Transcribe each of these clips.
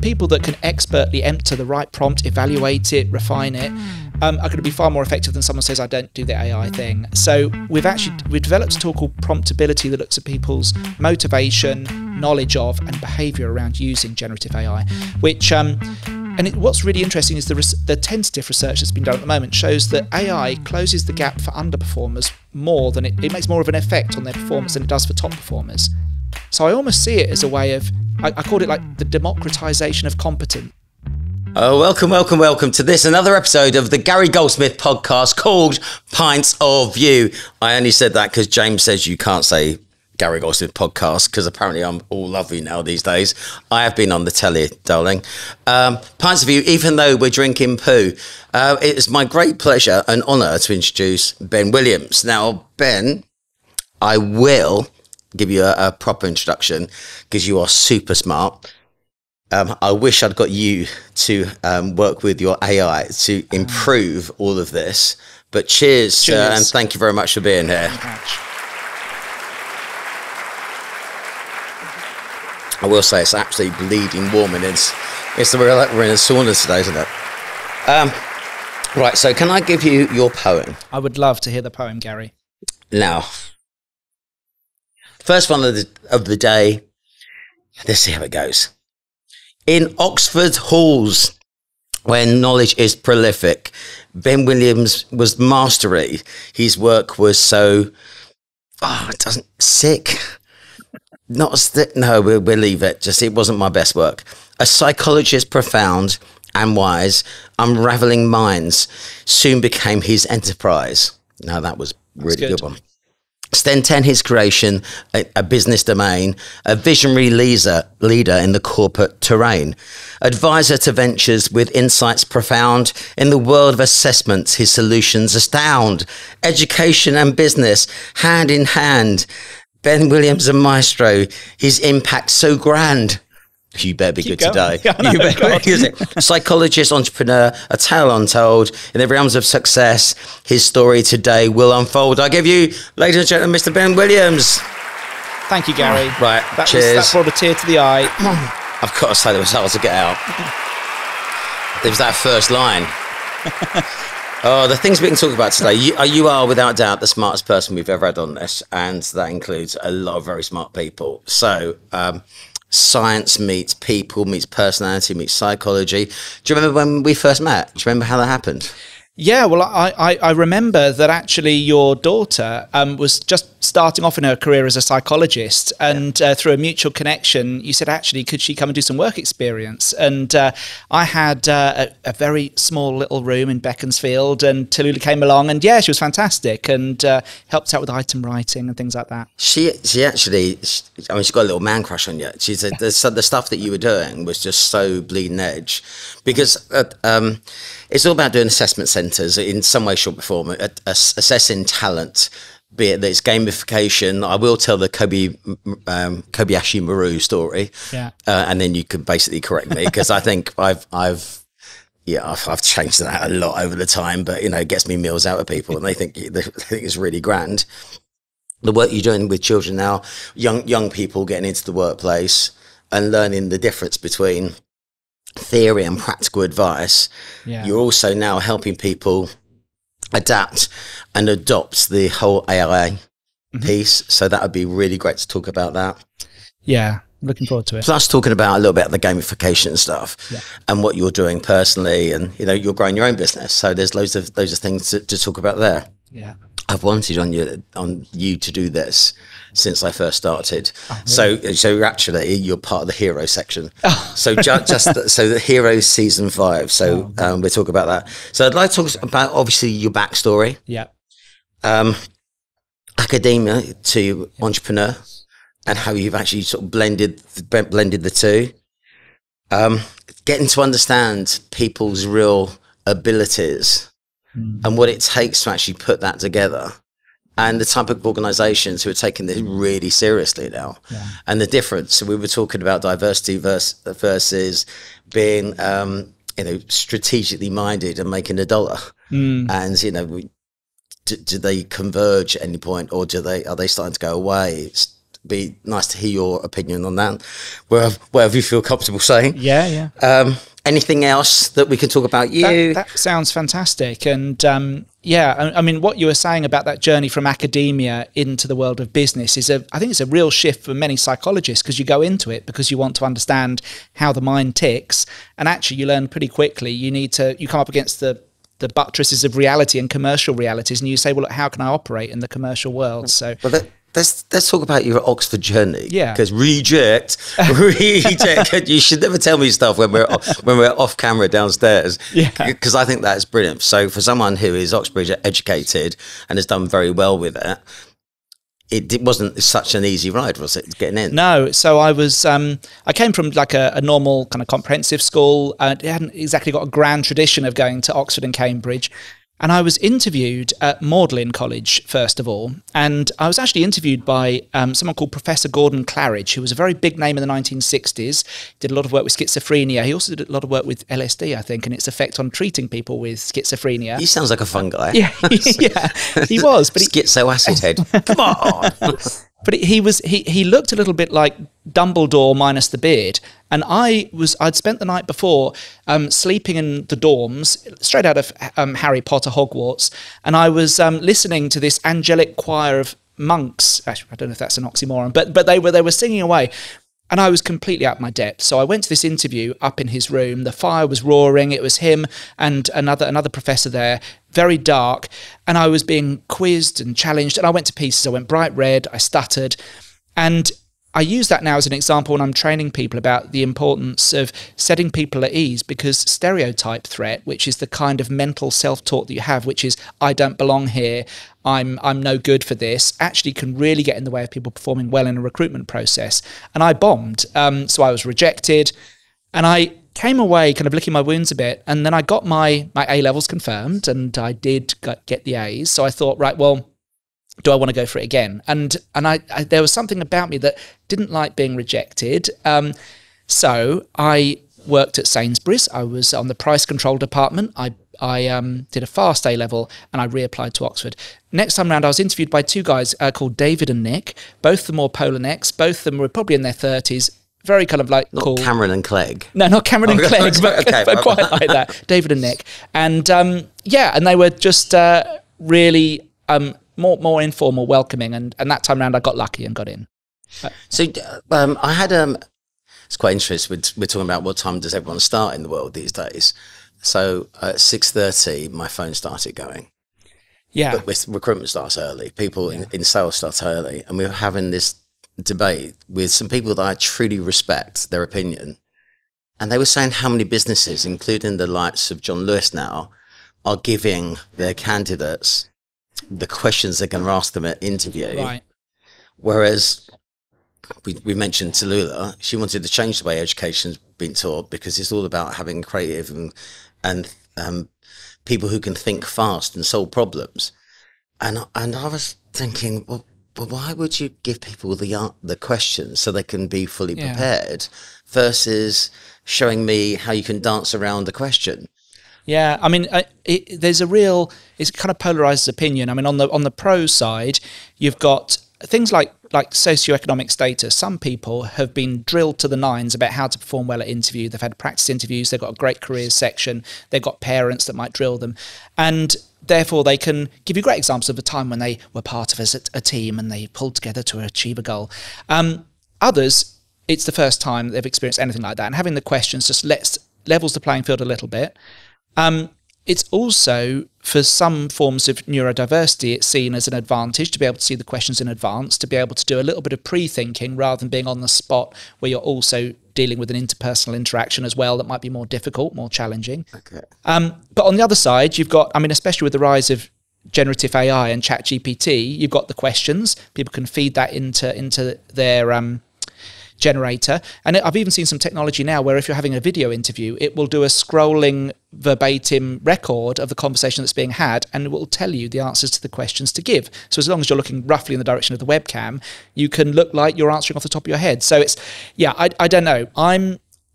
people that can expertly enter the right prompt, evaluate it, refine it, are going to be far more effective than someone says, I don't do the AI thing. So we've developed a tool called Promptability that looks at people's motivation, knowledge of, and behaviour around using generative AI, which what's really interesting is the tentative research that's been done at the moment shows that AI closes the gap for underperformers more than it makes more of an effect on their performance than it does for top performers. So I almost see it as a way of, I called it like the democratisation of competence. Oh, welcome to this, another episode of the Gary Goldsmith podcast called Pints of You. I only said that because James says you can't say Gary Goldsmith podcast because apparently I'm all lovely now these days. I have been on the telly, darling. Pints of You, even though we're drinking poo. It is my great pleasure and honour to introduce Ben Williams. Now, Ben, I will give you a proper introduction because you are super smart. I wish I'd got you to work with your AI to improve all of this. But cheers. And thank you very much for being here. I will say it's absolutely bleeding warm in this. We're in a sauna today, isn't it? Right, so can I give you your poem? I would love to hear the poem, Gary. Now, first one of the day. Let's see how it goes. In Oxford halls, where knowledge is prolific, Ben Williams was mastery. His work was so, sick. No, we'll leave it. It wasn't my best work. A psychologist profound and wise, unraveling minds soon became his enterprise. Now that was really good one. Then 10, his creation, a business domain, a visionary leader in the corporate terrain, advisor to ventures with insights profound. In the world of assessments, his solutions astound. Education and business, hand in hand. Ben Williams, a maestro, his impact so grand. You better be good today. Psychologist, entrepreneur, a tale untold. In the realms of success, his story today will unfold. I give you, ladies and gentlemen, Mr. Ben Williams. Thank you, Gary. Right, cheers. That brought a tear to the eye. I've got to say, that was hard to get out. There was that first line. Oh, the things we can talk about today. You are, without doubt, the smartest person we've ever had on this, and that includes a lot of very smart people. So, science meets people, meets personality, meets psychology. Do you remember when we first met? Do you remember how that happened? Yeah, well, I remember that actually your daughter was just starting off in her career as a psychologist, and through a mutual connection, you said, actually, could she come and do some work experience? And I had a very small little room in Beaconsfield, and Tallulah came along, and yeah, she was fantastic and helped out with item writing and things like that. She actually, I mean, she's got a little man crush on you. She said the stuff that you were doing was just so bleeding edge, because it's all about doing assessment centres in some way, shape or form, assessing talent, be it that it's gamification. I will tell the Kobayashi Maru story, and then you can basically correct me, because I think I've changed that a lot over the time, but it gets me meals out of people, and they think it's really grand. The work you're doing with children now, young people getting into the workplace and learning the difference between theory and practical advice. You're also now helping people adapt and adopt the whole AI piece. So that would be really great to talk about that. Yeah, looking forward to it. Plus talking about a little bit of the gamification stuff and what you're doing personally, and you're growing your own business. So there's loads of things to talk about there. Yeah. I've wanted on you to do this since I first started. Oh, really? So you're part of the hero section. Oh. So so the Heroes season 5. So we'll talk about that. So I'd like to talk about obviously your backstory. Yeah. Academia to entrepreneur, and how you've actually sort of blended the two. Getting to understand people's real abilities and what it takes to actually put that together, and the type of organisations who are taking this really seriously now, and the difference. So we were talking about diversity versus being, strategically minded and making a dollar. And do they converge at any point, or are they starting to go away? be nice to hear your opinion on that, wherever you feel comfortable saying. Yeah. Anything else that we can talk about you? That sounds fantastic. And yeah, I mean, what you were saying about that journey from academia into the world of business is I think it's a real shift for many psychologists, because you go into it because you want to understand how the mind ticks, and actually you learn pretty quickly you come up against the buttresses of reality and commercial realities, and you say, well, look, how can I operate in the commercial world? So let's talk about your Oxford journey. Yeah. Because reject. You should never tell me stuff when we're off camera downstairs. Yeah. Because I think that's brilliant. So for someone who is Oxford educated and has done very well with it wasn't such an easy ride, was it, getting in? No. So I came from like a normal kind of comprehensive school. It hadn't exactly got a grand tradition of going to Oxford and Cambridge. And I was interviewed at Magdalen College, first of all. And I was actually interviewed by someone called Professor Gordon Claridge, who was a very big name in the 1960s, did a lot of work with schizophrenia. He also did a lot of work with LSD, I think, and its effect on treating people with schizophrenia. He sounds like a fun guy. Yeah, yeah, he was. But Schizo acid head. Come on. But he looked a little bit like Dumbledore minus the beard. And I'd spent the night before sleeping in the dorms, straight out of Harry Potter Hogwarts, and I was listening to this angelic choir of monks. Actually, I don't know if that's an oxymoron, but they were singing away. And I was completely out of my depth. So I went to this interview up in his room. The fire was roaring. It was him and another professor there, very dark. And I was being quizzed and challenged. And I went to pieces. I went bright red. I stuttered. And I use that now as an example when I'm training people about the importance of setting people at ease, because stereotype threat, which is the kind of mental self-talk that you have, which is, I don't belong here, I'm no good for this, actually can really get in the way of people performing well in a recruitment process. And I bombed. So I was rejected, and I came away kind of licking my wounds a bit. And then I got my A-levels confirmed, and I did get the A's. So I thought, right, well, do I want to go for it again? And I there was something about me that didn't like being rejected. So I worked at Sainsbury's. I was on the price control department. I did a fast A-level, and I reapplied to Oxford. Next time round, I was interviewed by two guys called David and Nick. Both of them were polar necks. Both of them were probably in their 30s. Very kind of like not cool. Cameron and Clegg. No, not Cameron and Clegg, but quite like that. David and Nick. And yeah, and they were just really more informal, welcoming, and that time around I got lucky and got in. So I had it's quite interesting. We're talking about what time does everyone start in the world these days. So at 6:30, my phone started going. Yeah, but with recruitment starts early. People in sales start early, and we were having this debate with some people that I truly respect their opinion, and they were saying how many businesses, including the likes of John Lewis now, are giving their candidates the questions they're going to ask them at interview. Right. Whereas we mentioned Tallulah, she wanted to change the way education's been taught, because it's all about having creative and people who can think fast and solve problems. And I was thinking, well, why would you give people the questions so they can be fully prepared versus showing me how you can dance around the question? Yeah, I mean, there's it's kind of polarized opinion. I mean, on the pro side, you've got things like socioeconomic status. Some people have been drilled to the nines about how to perform well at interview. They've had practice interviews. They've got a great careers section. They've got parents that might drill them. And therefore, they can give you great examples of a time when they were part of a team and they pulled together to achieve a goal. Others, it's the first time they've experienced anything like that. And having the questions just levels the playing field a little bit. It's also, for some forms of neurodiversity, it's seen as an advantage to be able to see the questions in advance, to be able to do a little bit of pre-thinking rather than being on the spot where you're also dealing with an interpersonal interaction as well that might be more difficult, more challenging. Okay. But on the other side, you've got, I mean, especially with the rise of generative AI and ChatGPT, you've got the questions. People can feed that into their generator. And I've even seen some technology now where if you're having a video interview, it will do a scrolling verbatim record of the conversation that's being had, and it will tell you the answers to the questions to give. So as long as you're looking roughly in the direction of the webcam, you can look like you're answering off the top of your head. So it's, yeah, I don't know.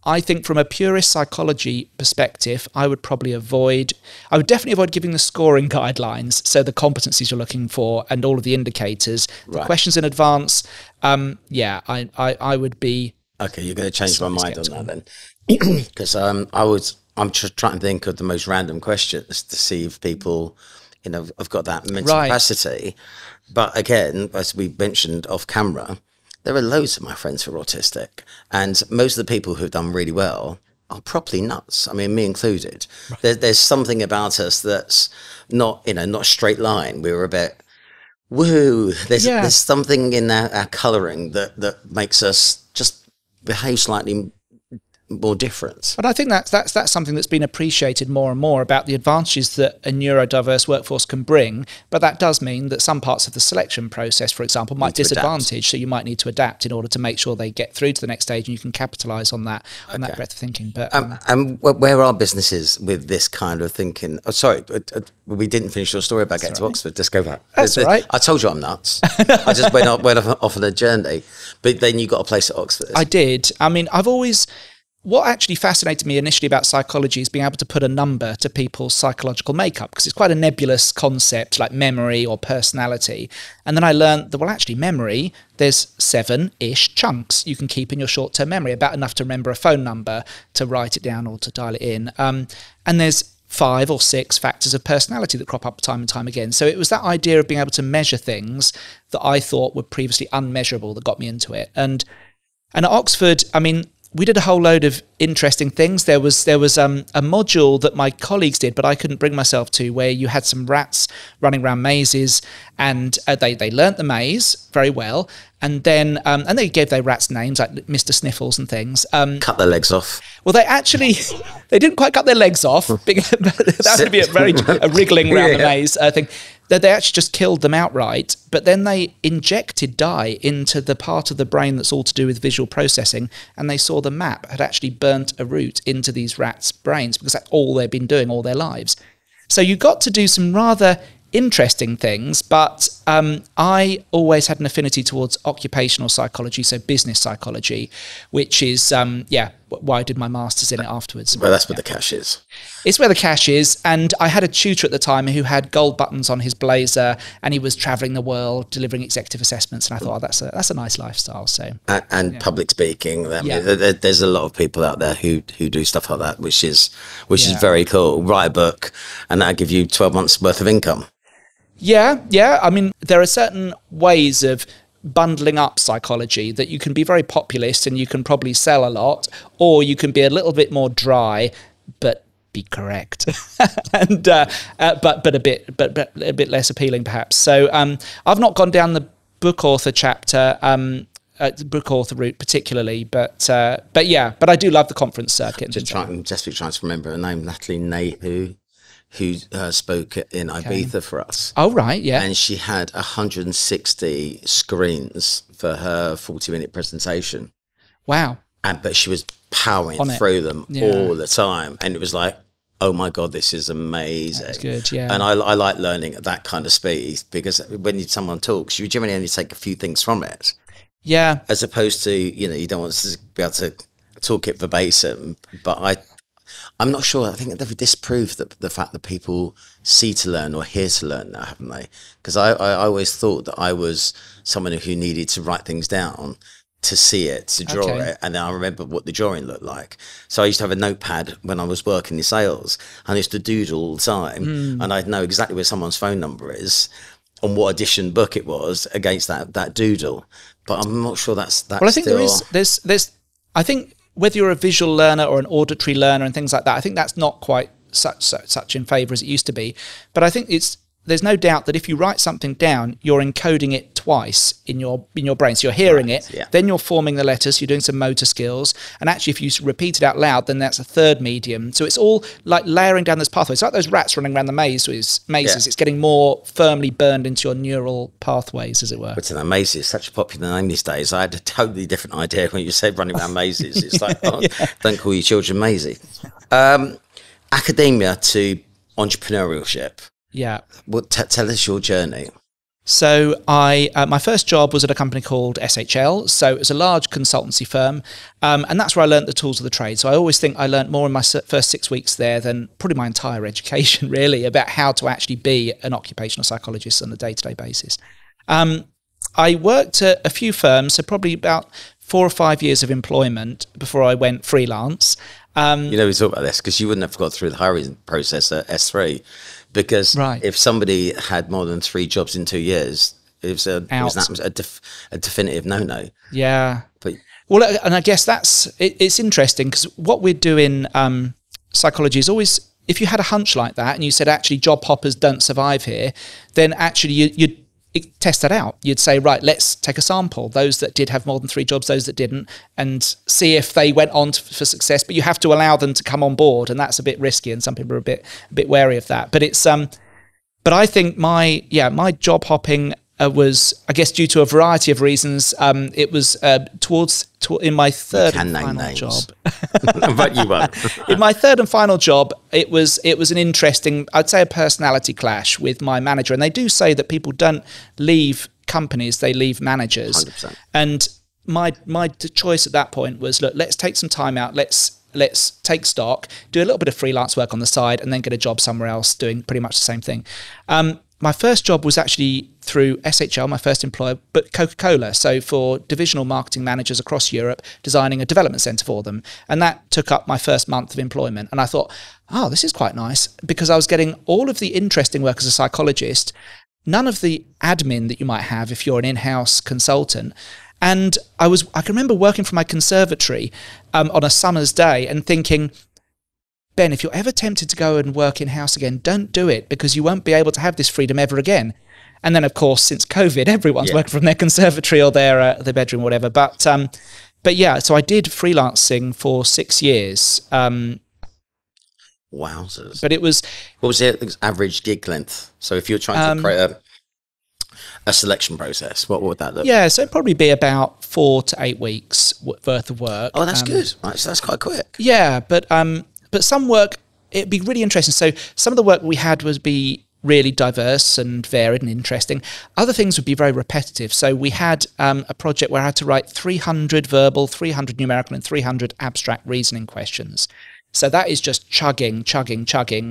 I think from a purist psychology perspective, I would definitely avoid giving the scoring guidelines, so the competencies you're looking for and all of the indicators, the questions in advance. I would be. Okay, you're going to change my mind on that then, because I'm just trying to think of the most random questions to see if people, have got that mental capacity. But again, as we mentioned off camera, there are loads of my friends who are autistic, and most of the people who've done really well are properly nuts. I mean, me included. There's something about us that's not, not a straight line. We were a bit, woo. There's something in our colouring that makes us just behave slightly more different. But I think that's something that's been appreciated more and more about the advantages that a neurodiverse workforce can bring. But that does mean that some parts of the selection process, for example, might disadvantage. So you might need to adapt in order to make sure they get through to the next stage, and you can capitalise on that breadth of thinking. But and where are businesses with this kind of thinking? Oh, sorry, we didn't finish your story about getting to Oxford. Just go back. That's all right. I told you I'm nuts. I just went off on a journey. But then you got a place at Oxford. I did. I mean, what actually fascinated me initially about psychology is being able to put a number to people's psychological makeup, because it's quite a nebulous concept like memory or personality. And then I learned that, well, actually memory, there's 7-ish chunks you can keep in your short-term memory, about enough to remember a phone number, to write it down or to dial it in. And there's 5 or 6 factors of personality that crop up time and time again. So it was that idea of being able to measure things that I thought were previously unmeasurable that got me into it. And at Oxford, I mean, we did a whole load of interesting things. There was a module that my colleagues did, but I couldn't bring myself to, where you had some rats running around mazes, and they learnt the maze very well, and then and they gave their rats names like Mr. Sniffles and things. Cut their legs off. Well, they didn't quite cut their legs off. That would be a wriggling around the maze thing. They actually just killed them outright, but then they injected dye into the part of the brain that's all to do with visual processing, and they saw the map had actually burnt a route into these rats' brains, because that's all they've been doing all their lives. So you got to do some rather interesting things, but I always had an affinity towards occupational psychology, so business psychology, which is, why I did my master's in it afterwards. Well, that's where the cash is. It's where the cash is, and I had a tutor at the time who had gold buttons on his blazer, and he was travelling the world, delivering executive assessments, and I thought, that's a nice lifestyle. So and public speaking, there's a lot of people out there who do stuff like that, which is very cool. Write a book, and that'll give you 12 months worth of income. Yeah. I mean, there are certain ways of bundling up psychology that you can be very populist and you can probably sell a lot, or you can be a little bit more dry but be correct, and but a bit less appealing perhaps. So I've not gone down the book author chapter. Book author route particularly, but I do love the conference circuit. Just trying to remember her name, Natalie Nate, who spoke in Ibiza for us. Oh, right, yeah. And she had 160 screens for her 40-minute presentation. Wow. But she was powering through them all the time. And it was like, oh my God, this is amazing. That's good, yeah. And I like learning at that kind of speed, because when someone talks, you generally only take a few things from it. Yeah. As opposed to, you don't want to be able to talk it verbatim. But I'm not sure. I think they've disproved the fact that people see to learn or hear to learn now, haven't they? Because I always thought that I was someone who needed to write things down, to see it, to draw it, and then I remember what the drawing looked like. So I used to have a notepad when I was working in sales, and I used to doodle all the time, and I'd know exactly where someone's phone number is, on what edition book it was against that doodle. But I'm not sure that's well, I think there's I think whether you're a visual learner or an auditory learner and things like that, I think that's not quite such in favour as it used to be. But I think there's no doubt that if you write something down, you're encoding it twice in your brain. So you're hearing it, then you're forming the letters, you're doing some motor skills, and actually if you repeat it out loud, then that's a third medium. So it's all like layering down this pathway. It's like those rats running around the mazes. It's getting more firmly burned into your neural pathways, as it were. But a maze is such a popular name these days. I had a totally different idea when you said running around mazes. It's like, don't call your children Maisie. Academia to entrepreneurship. Yeah. Well, tell us your journey. So my first job was at a company called SHL. So it was a large consultancy firm, and that's where I learnt the tools of the trade. So I always think I learnt more in my first 6 weeks there than probably my entire education, really, about how to actually be an occupational psychologist on a day-to-day basis. I worked at a few firms, so probably about 4 or 5 years of employment before I went freelance. We talk about this because you wouldn't have got through the hiring process at S3. Because if somebody had more than 3 jobs in 2 years, it was a definitive no-no. Yeah. But well, and I guess it's interesting because what we do in psychology is always, if you had a hunch like that and you said, actually, job hoppers don't survive here, then actually you'd test that out. You'd say, right, let's take a sample, those that did have more than 3 jobs, those that didn't, and see if they went on for success. But you have to allow them to come on board, and that's a bit risky, and some people are a bit wary of that. But it's but I think my job hopping was, I guess, due to a variety of reasons. It was in my third and final job. But you won't. In my third and final job, it was an interesting, I'd say, a personality clash with my manager. And they do say that people don't leave companies, they leave managers. 100%. And my choice at that point was, look, let's take some time out. Let's take stock, do a little bit of freelance work on the side, and then get a job somewhere else doing pretty much the same thing. My first job was actually through SHL, my first employer, but Coca-Cola. So for divisional marketing managers across Europe, designing a development centre for them. And that took up my first month of employment. And I thought, oh, this is quite nice, because I was getting all of the interesting work as a psychologist, none of the admin that you might have if you're an in-house consultant. And I can remember working from my conservatory on a summer's day and thinking, Ben, if you're ever tempted to go and work in-house again, don't do it, because you won't be able to have this freedom ever again. And then, of course, since COVID, everyone's working from their conservatory or their bedroom, whatever. But yeah, so I did freelancing for 6 years. Wowzers. But it was... What was the average gig length? So if you're trying to create a selection process, what would that look like? Yeah, so it'd probably be about 4 to 8 weeks worth of work. Oh, that's good. Right, so that's quite quick. Yeah, but some work, it'd be really interesting. So some of the work we had would be really diverse and varied and interesting. Other things would be very repetitive. So we had a project where I had to write 300 verbal, 300 numerical, and 300 abstract reasoning questions. So that is just chugging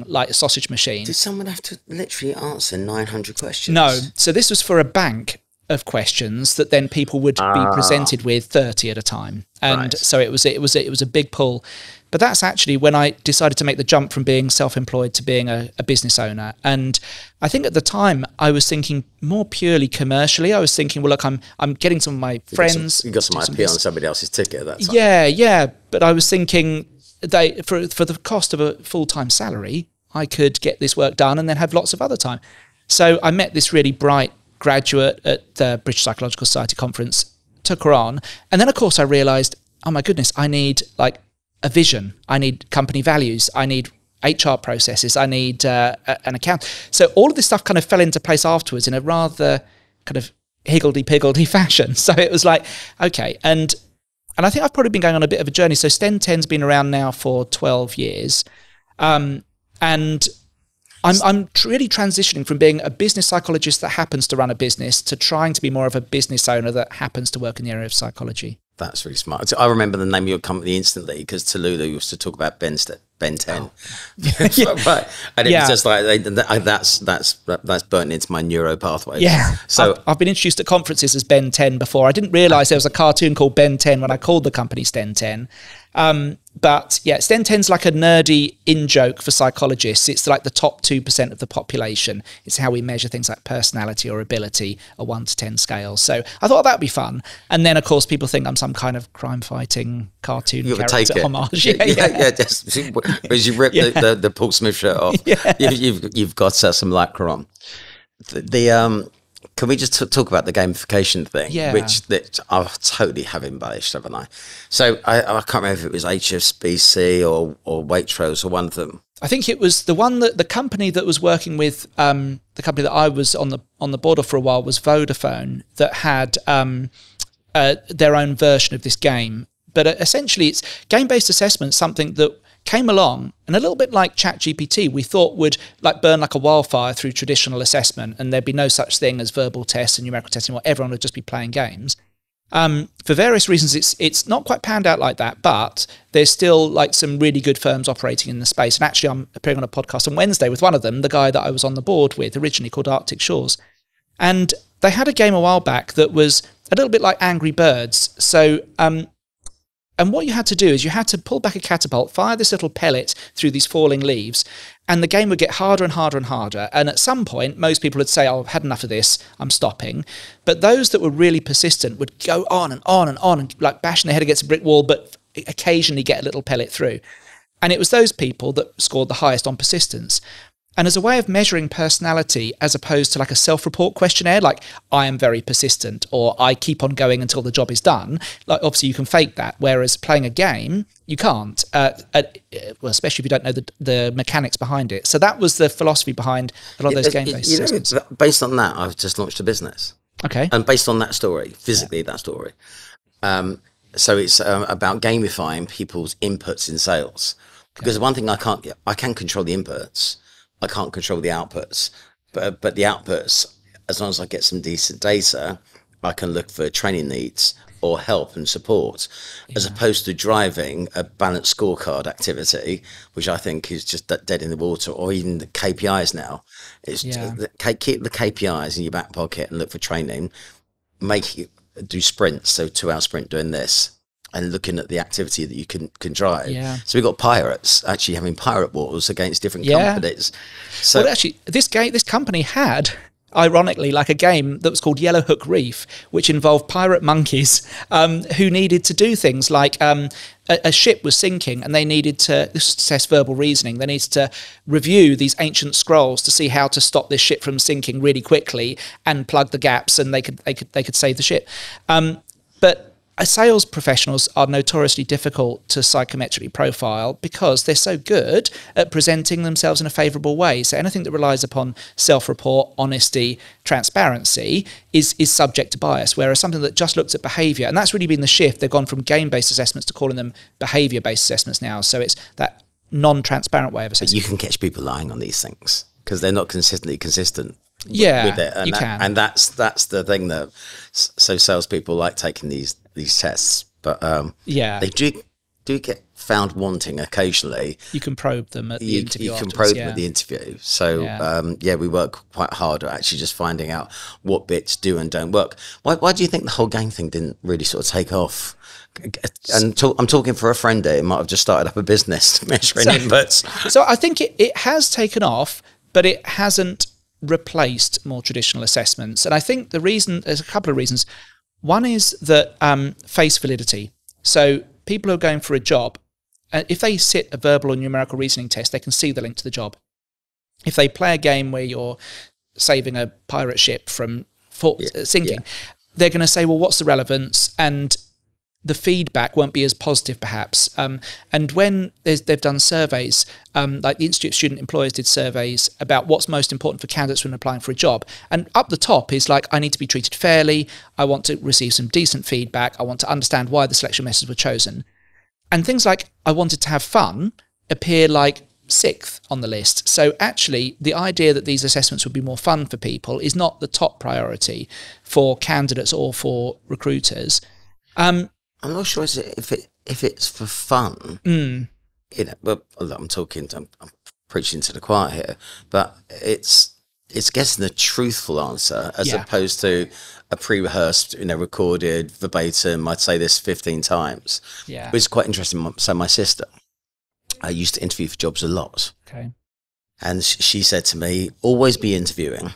like a sausage machine. Did someone have to literally answer 900 questions? No. So this was for a bank of questions that then people would be presented with 30 at a time. And so it was a big pull. But that's actually when I decided to make the jump from being self-employed to being a business owner. And I think at the time I was thinking more purely commercially. I was thinking, well, look, I'm getting some of my friends. You got some IP on somebody else's ticket at that time. Yeah. But I was thinking for the cost of a full-time salary, I could get this work done and then have lots of other time. So I met this really bright graduate at the British Psychological Society conference, took her on. And then, of course, I realised, oh, my goodness, I need like a vision. I need company values. I need HR processes. I need an account. So all of this stuff kind of fell into place afterwards in a rather kind of higgledy-piggledy fashion. So it was like, okay. And I think I've probably been going on a bit of a journey. So STEM 10's been around now for 12 years. And I'm really transitioning from being a business psychologist that happens to run a business to trying to be more of a business owner that happens to work in the area of psychology. That's really smart. I remember the name of your company instantly because Tallulah used to talk about Ben 10. Oh. Right. And it was just like, that's burnt into my neuro pathways. Yeah. So I've been introduced at conferences as Ben 10 before. I didn't realise there was a cartoon called Ben 10 when I called the company STEM 10. But yeah, STEM 10's like a nerdy in-joke for psychologists. It's like the top 2% of the population. It's how we measure things like personality or ability, a 1 to 10 scale. So I thought that'd be fun. And then, of course, people think I'm some kind of crime-fighting cartoon character homage. Yeah. Just, as you rip the Paul Smith shirt off, you've got some lycra on. Can we just talk about the gamification thing, which I totally have embellished, haven't I? So I can't remember if it was HSBC or Waitrose or one of them. I think it was the one that the company that was working with the company that I was on the board of for a while was Vodafone, that had their own version of this game. But essentially, it's game-based assessment, something that came along, and a little bit like ChatGPT, we thought would like burn like a wildfire through traditional assessment, and there'd be no such thing as verbal tests and numerical testing, or everyone would just be playing games. For various reasons, it's not quite panned out like that, but there's still like some really good firms operating in the space. And actually, I'm appearing on a podcast on Wednesday with one of them, the guy that I was on the board with originally, called Arctic Shores. And they had a game a while back that was a little bit like Angry Birds. So, and what you had to do is you had to pull back a catapult, fire this little pellet through these falling leaves, and the game would get harder and harder and harder. And at some point, most people would say, oh, I've had enough of this, I'm stopping. But those that were really persistent would go on and on and on, and like bashing their head against a brick wall, but occasionally get a little pellet through. And it was those people that scored the highest on persistence. And as a way of measuring personality, as opposed to like a self-report questionnaire, like I am very persistent or I keep on going until the job is done, like obviously you can fake that. Whereas playing a game, you can't, well, especially if you don't know the mechanics behind it. So that was the philosophy behind a lot of those game-based assessments. Based on that, I've just launched a business. Okay. And based on that story, physically that story. So it's about gamifying people's inputs in sales. Because one thing I can control the inputs. I can't control the outputs, but the outputs, as long as I get some decent data, I can look for training needs or help and support, as opposed to driving a balanced scorecard activity, which I think is just dead in the water, or even the KPIs now. It's keep the KPIs in your back pocket and look for training, do sprints, so 2-hour sprint doing this, and looking at the activity that you can drive. Yeah. So we've got pirates actually having pirate wars against different companies. So well, actually, this company had, ironically, like a game that was called Yellow Hook Reef, which involved pirate monkeys who needed to do things like a ship was sinking and they needed to, this was to test verbal reasoning, they needed to review these ancient scrolls to see how to stop this ship from sinking really quickly and plug the gaps, and they could save the ship. But sales professionals are notoriously difficult to psychometrically profile because they're so good at presenting themselves in a favourable way. So anything that relies upon self-report, honesty, transparency is subject to bias, whereas something that just looks at behaviour, and that's really been the shift. They've gone from game-based assessments to calling them behaviour-based assessments now. So it's that non-transparent way of assessing. You can catch people lying on these things because they're not consistently consistent. Yeah, with it. And you can. And that's the thing that, so salespeople like taking these tests, but they do get found wanting occasionally. You can probe them at the interview. You can probe them at the interview. So we work quite hard at actually just finding out what bits do and don't work. Why do you think the whole game thing didn't really sort of take off? And I'm talking for a friend here who might have just started up a business measuring inputs. So I think it has taken off, but it hasn't replaced more traditional assessments. And I think there's a couple of reasons. One is that face validity. So people who are going for a job, if they sit a verbal or numerical reasoning test, they can see the link to the job. If they play a game where you're saving a pirate ship from sinking, they're going to say, well, what's the relevance? And the feedback won't be as positive, perhaps. And when they've done surveys, like the Institute of Student Employers did surveys about what's most important for candidates when applying for a job. And up the top is like, I need to be treated fairly. I want to receive some decent feedback. I want to understand why the selection methods were chosen. And things like, I wanted to have fun, appear like 6th on the list. So actually, the idea that these assessments would be more fun for people is not the top priority for candidates or for recruiters. I'm not sure if it's for fun. You know, well, I'm preaching to the choir here, but it's guessing a truthful answer as opposed to a pre-rehearsed, recorded verbatim. I'd say this 15 times. Yeah, it's quite interesting. So my sister, I used to interview for jobs a lot. Okay, and she said to me, always be interviewing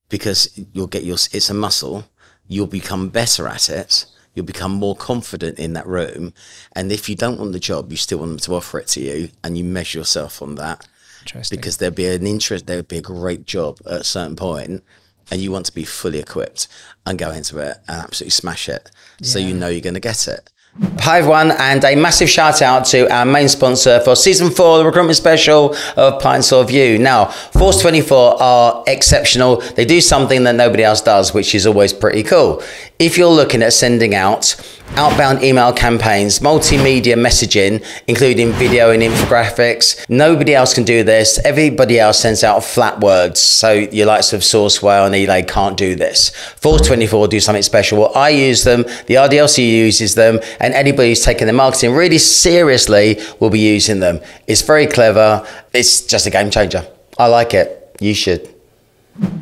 because you'll get it's a muscle. You'll become better at it. You'll become more confident in that room. And if you don't want the job, you still want them to offer it to you, and you measure yourself on that. Interesting. Because there would be a great job at a certain point, and you want to be fully equipped and go into it and absolutely smash it. So you know you're going to get it. Hi everyone, and a massive shout out to our main sponsor for season 4, the recruitment special of Pints of You. Now, Force 24 are exceptional. They do something that nobody else does, which is always pretty cool. If you're looking at sending out outbound email campaigns, multimedia messaging, including video and infographics. Nobody else can do this. Everybody else sends out flat words. So your likes of Sourcewell and Elay can't do this. Force24 do something special. Well, I use them, the RDLC uses them, and anybody who's taking their marketing really seriously will be using them. It's very clever. It's just a game changer. I like it. You should.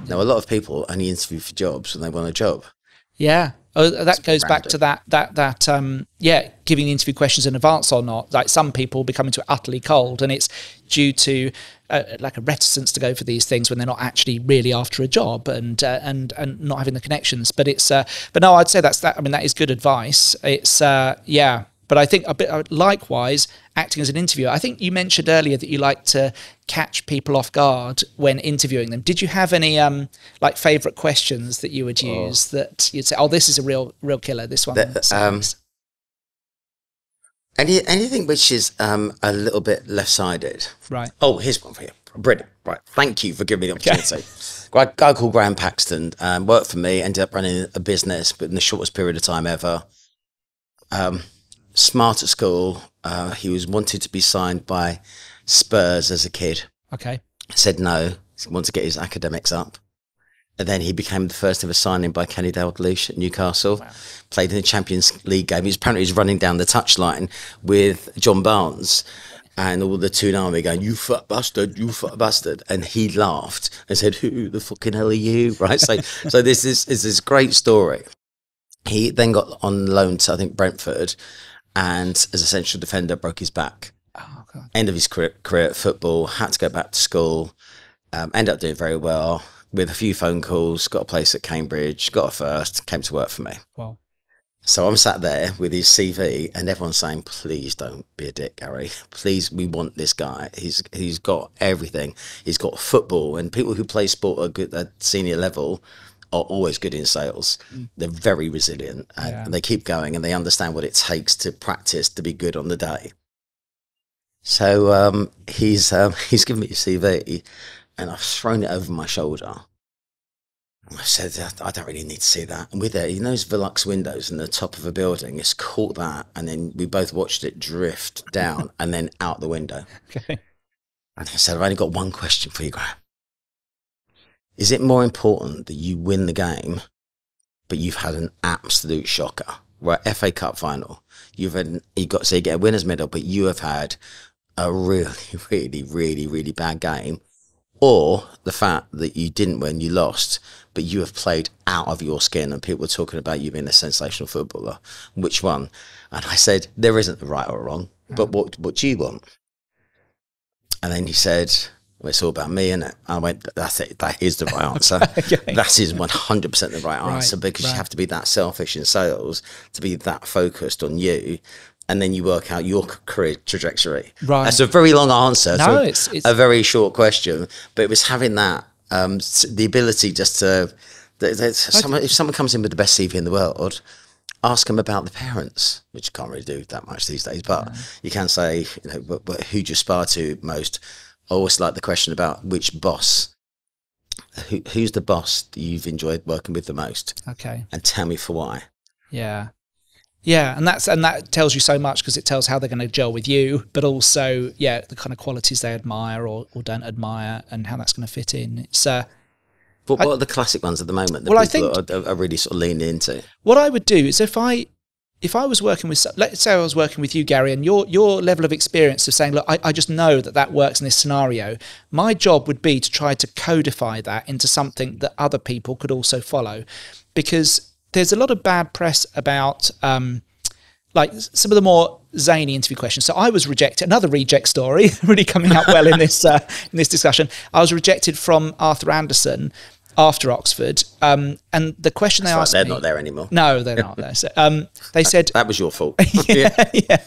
Now, a lot of people only interview for jobs when they want a job. Yeah. Oh, that goes back to that giving the interview questions in advance or not. Like some people become into it utterly cold, and it's due to like a reticence to go for these things when they're not actually really after a job and not having the connections. But it's but no, I'd say that. I mean, that is good advice. It's But I think a bit likewise, acting as an interviewer. I think you mentioned earlier that you like to catch people off guard when interviewing them. Did you have any like favourite questions that you would use that you'd say, "Oh, this is a real killer. This one." Anything which is a little bit left-sided. Right. Oh, here's one for you. Brilliant. Right. Thank you for giving me the opportunity. Okay. Guy called Graham Paxton worked for me. Ended up running a business, but in the shortest period of time ever. Smart at school. He was wanted to be signed by Spurs as a kid. Okay. Said no. He wanted to get his academics up. And then he became the first ever signing by Kenny Dalglish at Newcastle. Wow. Played in the Champions League game. He's running down the touchline with John Barnes and all the Toonami going, "You fat bastard, you fat bastard." And he laughed and said, "Who the fucking hell are you?" Right. So this is this great story. He then got on loan to, I think, Brentford, and as a central defender broke his back. Oh, God. End of his career at football, had to go back to school, ended up doing very well with a few phone calls, got a place at Cambridge, got a first, came to work for me. Wow. So I'm sat there with his CV and everyone's saying, "Please don't be a dick, Gary. Please, we want this guy. He's got everything. He's got football." And people who play sport at senior level are always good in sales. They're very resilient and they keep going and they understand what it takes to practice to be good on the day. So he's given me a CV and I've thrown it over my shoulder. I said, "I don't really need to see that." And with it, you know, those Velux windows in the top of a building, it's caught that. And then we both watched it drift down and then out the window. Okay. And I said, "I've only got one question for you, Graham. Is it more important that you win the game, but you've had an absolute shocker? Right, FA Cup final. You get a winner's medal, but you have had a really bad game, or the fact that you didn't win, you lost, but you have played out of your skin, and people are talking about you being a sensational footballer. Which one?" And I said, "There isn't a right or a wrong, but what do you want?" And then he said, "Well, it's all about me, isn't it?" I went, "That's it. That is the right answer." Okay. That is 100% the right answer, because you have to be that selfish in sales to be that focused on you, and then you work out your career trajectory. Right. That's a very long answer to it's a very short question, but it was having that the ability just to. If someone comes in with the best CV in the world, ask them about the parents, which you can't really do that much these days, but you can say, you know, but who do you aspire to most? I always like the question about which boss, who's the boss that you've enjoyed working with the most? Okay. And tell me for why. Yeah. Yeah, and that tells you so much, because it tells how they're going to gel with you, but also, the kind of qualities they admire or don't admire, and how that's going to fit in. It's what are the classic ones at the moment that people are really sort of leaning into? What I would do is if I was working with, let's say I was working with you, Gary, and your level of experience of saying, "Look, I just know that works in this scenario," my job would be to try to codify that into something that other people could also follow. Because there's a lot of bad press about like some of the more zany interview questions. So I was rejected, another reject story, really coming out well in this discussion. I was rejected from Arthur Anderson after Oxford, and the question they asked me... They're not there anymore. No, they're not there. So, they said... That was your fault. Yeah.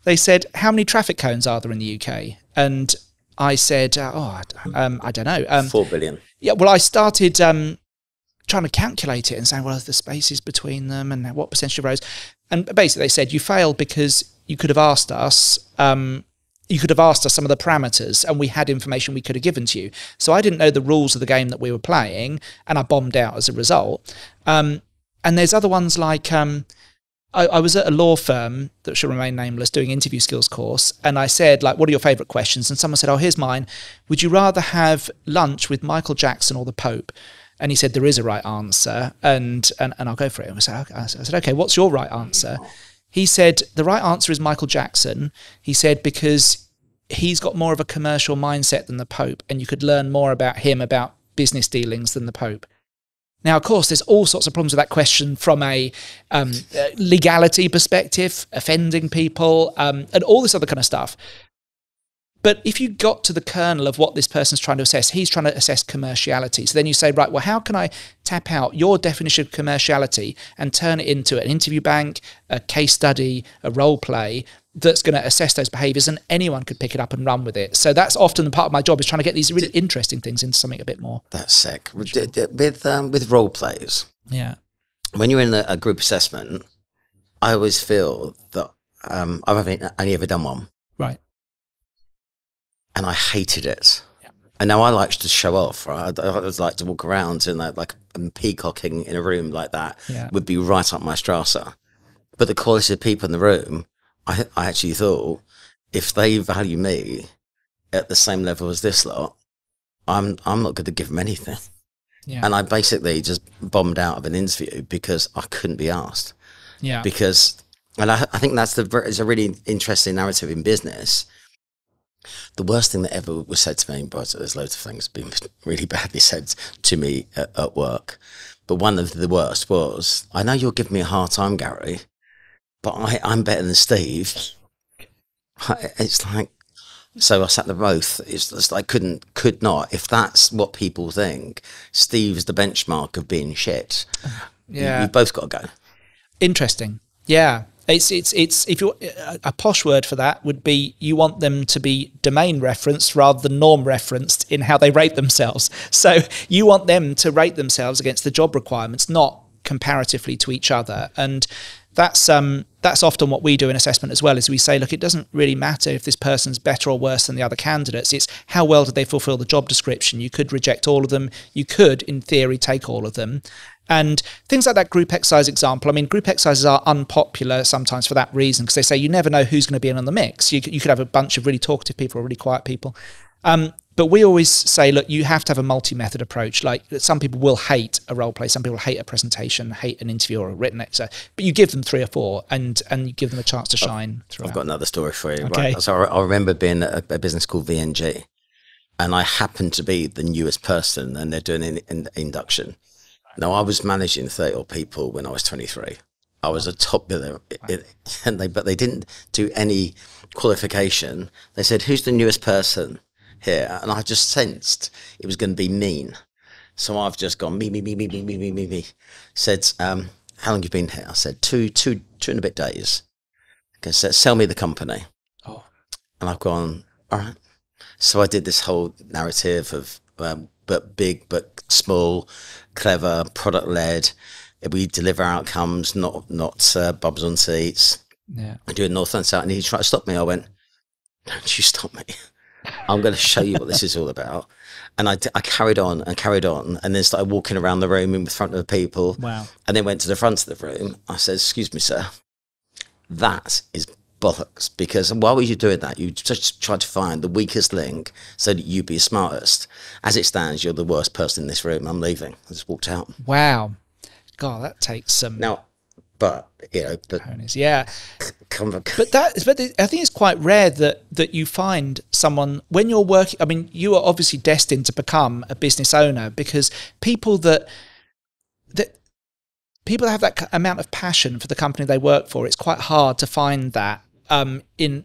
They said, "How many traffic cones are there in the UK?" And I said, I don't know. 4 billion. Yeah, well, I started trying to calculate it and saying, well, the spaces between them and what percentage of rows. And basically they said, "You failed because you could have asked us... you could have asked us some of the parameters and we had information we could have given to you. So I didn't know the rules of the game that we were playing, and I bombed out as a result." And there's other ones like, I was at a law firm that shall remain nameless doing interview skills course, and I said, like, what are your favourite questions? And someone said, oh, here's mine. Would you rather have lunch with Michael Jackson or the Pope? And he said, there is a right answer, and I'll go for it. And I said, okay, what's your right answer? He said, the right answer is Michael Jackson. He said, because he's got more of a commercial mindset than the Pope, and you could learn more about him, about business dealings, than the Pope. Now, of course, there's all sorts of problems with that question from a legality perspective, offending people, and all this other kind of stuff. But if you got to the kernel of what this person's trying to assess, he's trying to assess commerciality. So then you say, right, well, how can I tap out your definition of commerciality and turn it into an interview bank, a case study, a role play that's going to assess those behaviours, and anyone could pick it up and run with it. So that's often the part of my job, is trying to get these really interesting things into something a bit more. That's sick. With role plays, yeah. When you're in a group assessment, I always feel that I've only ever done one. Right. And I hated it. Yeah. And now I like to show off, right? I would like to walk around and like peacocking in a room like that would be right up my strata. But the quality of people in the room, I actually thought, if they value me at the same level as this lot, I'm not going to give them anything. Yeah. And I basically just bombed out of an interview because I couldn't be asked. Yeah. Because, and I think it's a really interesting narrative in business. The worst thing that ever was said to me, but there's loads of things being really badly said to me at work, but one of the worst was, I know you're giving me a hard time, Gary, but I'm better than Steve. It's like, so I sat there both. It's just, I could not. If that's what people think, Steve's the benchmark of being shit. Yeah, you both got to go. Interesting. Yeah, it's if you're a posh word for that would be, you want them to be domain referenced rather than norm referenced in how they rate themselves. So you want them to rate themselves against the job requirements, not comparatively to each other. And that's often what we do in assessment as well, is we say, look, it doesn't really matter if this person's better or worse than the other candidates. It's how well did they fulfill the job description. You could reject all of them. You could, in theory, take all of them. And things like that group exercise example, I mean, group exercises are unpopular sometimes for that reason, because they say you never know who's going to be in on the mix. You could have a bunch of really talkative people or really quiet people. But we always say, look, you have to have a multi-method approach. Like, some people will hate a role play, some people hate a presentation, hate an interview or a written exercise, but you give them 3 or 4 and you give them a chance to shine throughout. I've got another story for you. Okay. Right? So I remember being at a business called VNG, and I happened to be the newest person, and they're doing an induction. Now, I was managing 30 odd people when I was 23. I was a top biller, but they didn't do any qualification. They said, who's the newest person here? And I just sensed it was going to be mean. So I've just gone, me. Said, how long have you been here? I said, two and a bit days. Okay, so sell me the company. Oh. And I've gone, all right. So I did this whole narrative of, but big, but small, clever, product-led. We deliver outcomes, not bubs on seats. Yeah. I do it north and south, and he tried to stop me. I went, don't you stop me. I'm going to show you what this is all about. And I carried on, and then started walking around the room in front of the people. Wow. And then went to the front of the room. I said, excuse me, sir, that is bollocks, because why were you doing that? You just tried to find the weakest link so that you be smartest. As it stands, you're the worst person in this room. I'm leaving. I just walked out. Wow. God, that takes some... Now, but, yeah. But I think it's quite rare that you find someone, when you're working, I mean, you are obviously destined to become a business owner, because people that have that amount of passion for the company they work for, it's quite hard to find that in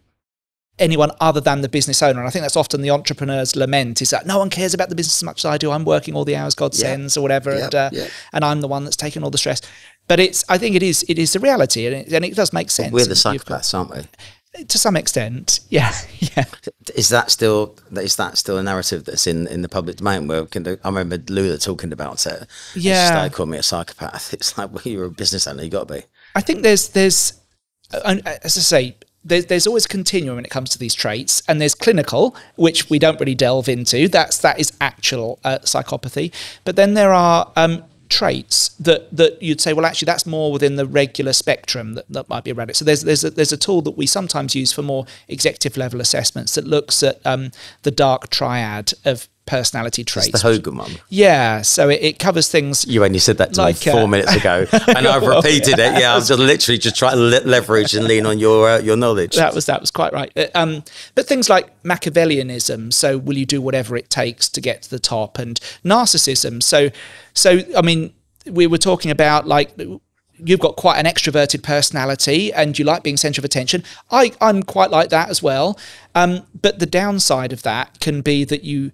anyone other than the business owner. And I think that's often the entrepreneur's lament, is that no one cares about the business as much as I do. I'm working all the hours God sends or whatever, and I'm the one that's taking all the stress. But I think it is the reality, and it does make sense. We're the psychopaths, aren't we? To some extent, yeah. Is that still a narrative that's in the public domain? Where I remember Lula talking about it. Yeah, she started calling me a psychopath. It's like, well, you're a business owner, you got to be. I think there's as I say, there's always a continuum when it comes to these traits, and there's clinical, which we don't really delve into. That is actual psychopathy. But then there are traits that you'd say, well, actually, that's more within the regular spectrum that might be around it. So there's a tool that we sometimes use for more executive level assessments that looks at the dark triad of personality traits. It's the Hogan one. Yeah, so it covers things. You only said that to like, me 4 minutes ago, and I've repeated it. Yeah, I was just literally just trying to leverage and lean on your knowledge. That was quite right. But things like Machiavellianism. So will you do whatever it takes to get to the top? And narcissism. So I mean, we were talking about like, you've got quite an extroverted personality and you like being centre of attention. I'm quite like that as well. But the downside of that can be that you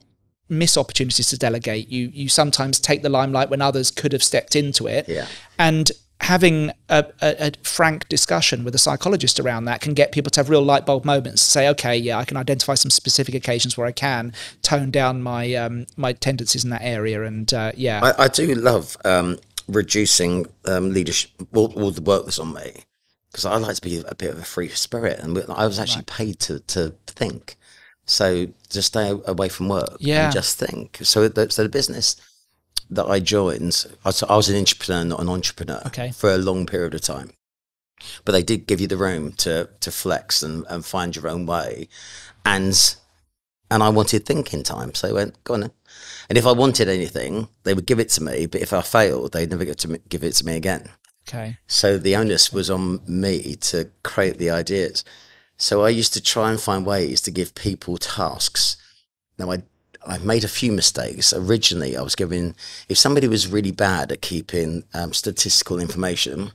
miss opportunities to delegate. You sometimes take the limelight when others could have stepped into it. Yeah. And having a frank discussion with a psychologist around that can get people to have real light bulb moments to say, okay, yeah, I can identify some specific occasions where I can tone down my my tendencies in that area. And yeah. I do love reducing leadership, all the work that's on me, because I like to be a bit of a free spirit, and I was actually paid to think. So just stay away from work and just think. So the business that I joined, I was an entrepreneur, not an entrepreneur, for a long period of time. But they did give you the room to flex and find your own way. And I wanted thinking time. So they went, go on then. And if I wanted anything, they would give it to me. But if I failed, they'd never get to give it to me again. Okay. So the onus was on me to create the ideas. So I used to try and find ways to give people tasks. Now, I made a few mistakes. Originally, I was giving, if somebody was really bad at keeping statistical information,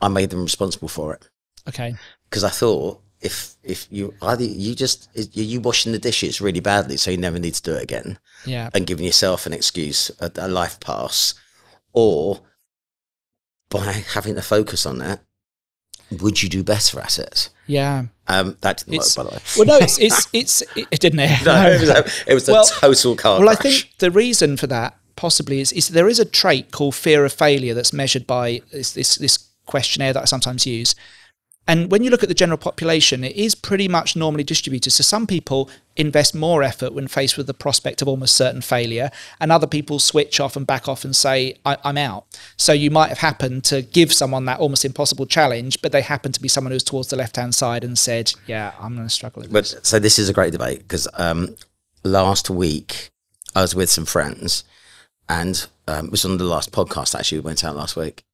I made them responsible for it. Okay. Because I thought, if you you washing the dishes really badly, so you never need to do it again, and giving yourself an excuse, a life pass, or by having to focus on that, would you do better at it? Yeah. That didn't work, by the way. Well, no, it didn't. No, it was a total car crash. I think the reason for that possibly is there is a trait called fear of failure that's measured by this questionnaire that I sometimes use. And when you look at the general population, it is pretty much normally distributed. So some people invest more effort when faced with the prospect of almost certain failure, and other people switch off and back off and say, I'm out. So you might have happened to give someone that almost impossible challenge, but they happen to be someone who's towards the left-hand side and said, yeah, I'm going to struggle with this. So this is a great debate, because last week I was with some friends, and it was on the last podcast, actually, we went out last week.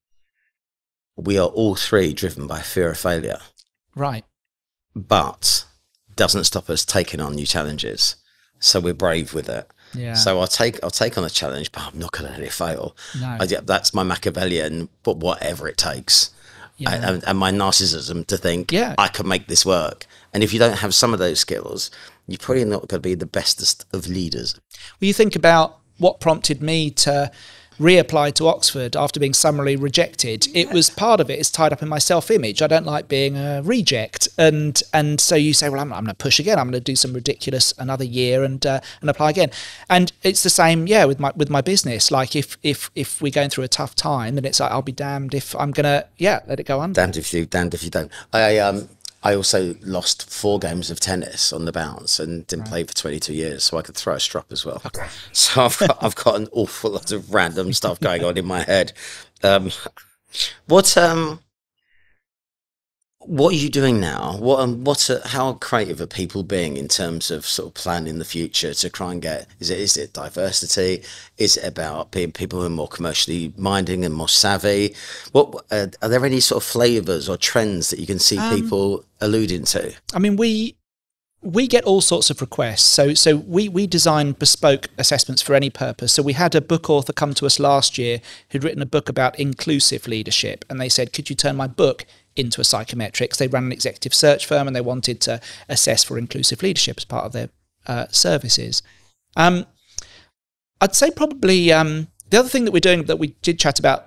We are all three driven by fear of failure. Right. But doesn't stop us taking on new challenges. So we're brave with it. Yeah. So I'll take on a challenge, but I'm not going to let it fail. No. That's my Machiavellian, but whatever it takes. Yeah. And my narcissism to think, I can make this work. And if you don't have some of those skills, you're probably not going to be the bestest of leaders. Well, you think about what prompted me to reapplied to Oxford after being summarily rejected. It was part of it is tied up in my self-image. I don't like being a reject, and so you say, well, I'm going to push again. I'm going to do some ridiculous another year and apply again. And it's the same, with my business. Like if we're going through a tough time, then it's like, I'll be damned if I'm going to let it go under. Damned if you don't. I also lost 4 games of tennis on the bounce and didn't play for 22 years, so I could throw a strop as well. Okay. So I've got an awful lot of random stuff going on in my head. What are you doing now? How creative are people being in terms of sort of planning the future to try and get? Is it diversity? Is it about being people who are more commercially minded and more savvy? What are there any sort of flavors or trends that you can see people alluding to? I mean, we get all sorts of requests. So we design bespoke assessments for any purpose. So we had a book author come to us last year who'd written a book about inclusive leadership, and they said, could you turn my book into a psychometrics? They ran an executive search firm and they wanted to assess for inclusive leadership as part of their services. I'd say probably the other thing that we're doing that we did chat about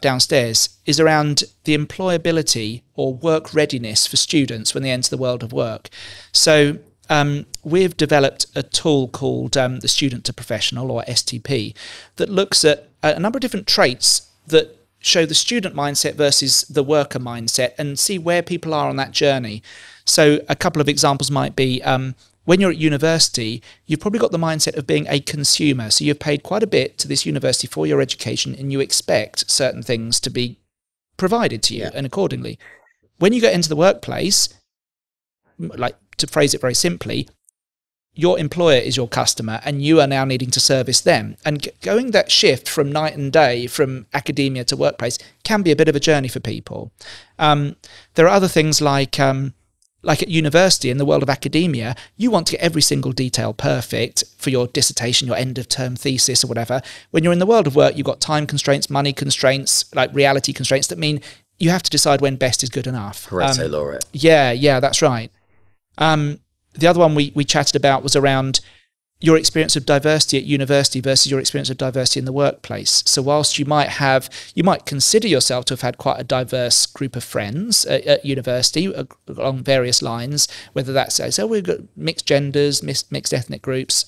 downstairs is around the employability or work readiness for students when they enter the world of work. So we've developed a tool called the Student to Professional, or STP, that looks at a number of different traits that show the student mindset versus the worker mindset and see where people are on that journey. So a couple of examples might be when you're at university, you've probably got the mindset of being a consumer. So you've paid quite a bit to this university for your education, and you expect certain things to be provided to you, and accordingly. When you get into the workplace, like, to phrase it very simply, your employer is your customer, and you are now needing to service them. And going that shift from night and day, from academia to workplace, can be a bit of a journey for people. There are other things like at university, in the world of academia, you want to get every single detail perfect for your dissertation, your end of term thesis or whatever. When you're in the world of work, you've got time constraints, money constraints, like reality constraints that mean you have to decide when best is good enough. Pareto laureate. Yeah, that's right. The other one we chatted about was around your experience of diversity at university versus your experience of diversity in the workplace. So whilst you might consider yourself to have had quite a diverse group of friends at university along various lines, whether that's, so we've got mixed genders, mixed ethnic groups,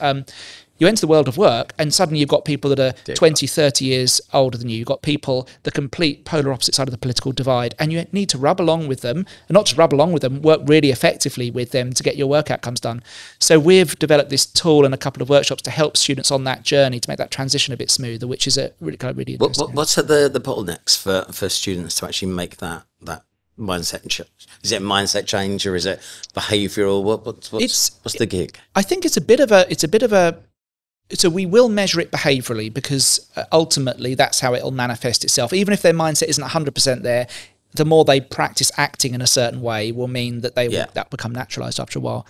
you enter the world of work and suddenly you've got people that are 20, 30 years older than you. You've got people the complete polar opposite side of the political divide, and you need to rub along with them, and not just rub along with them, work really effectively with them to get your work outcomes done. So we've developed this tool and a couple of workshops to help students on that journey to make that transition a bit smoother, which is a really interesting. What's the bottlenecks for students to actually make that mindset change? Is it a mindset change, or is it behavioural? What's the gig? I think it's a bit of a so we will measure it behaviourally, because ultimately that's how it'll manifest itself. Even if their mindset isn't 100% there, the more they practice acting in a certain way will mean that that become naturalised after a while.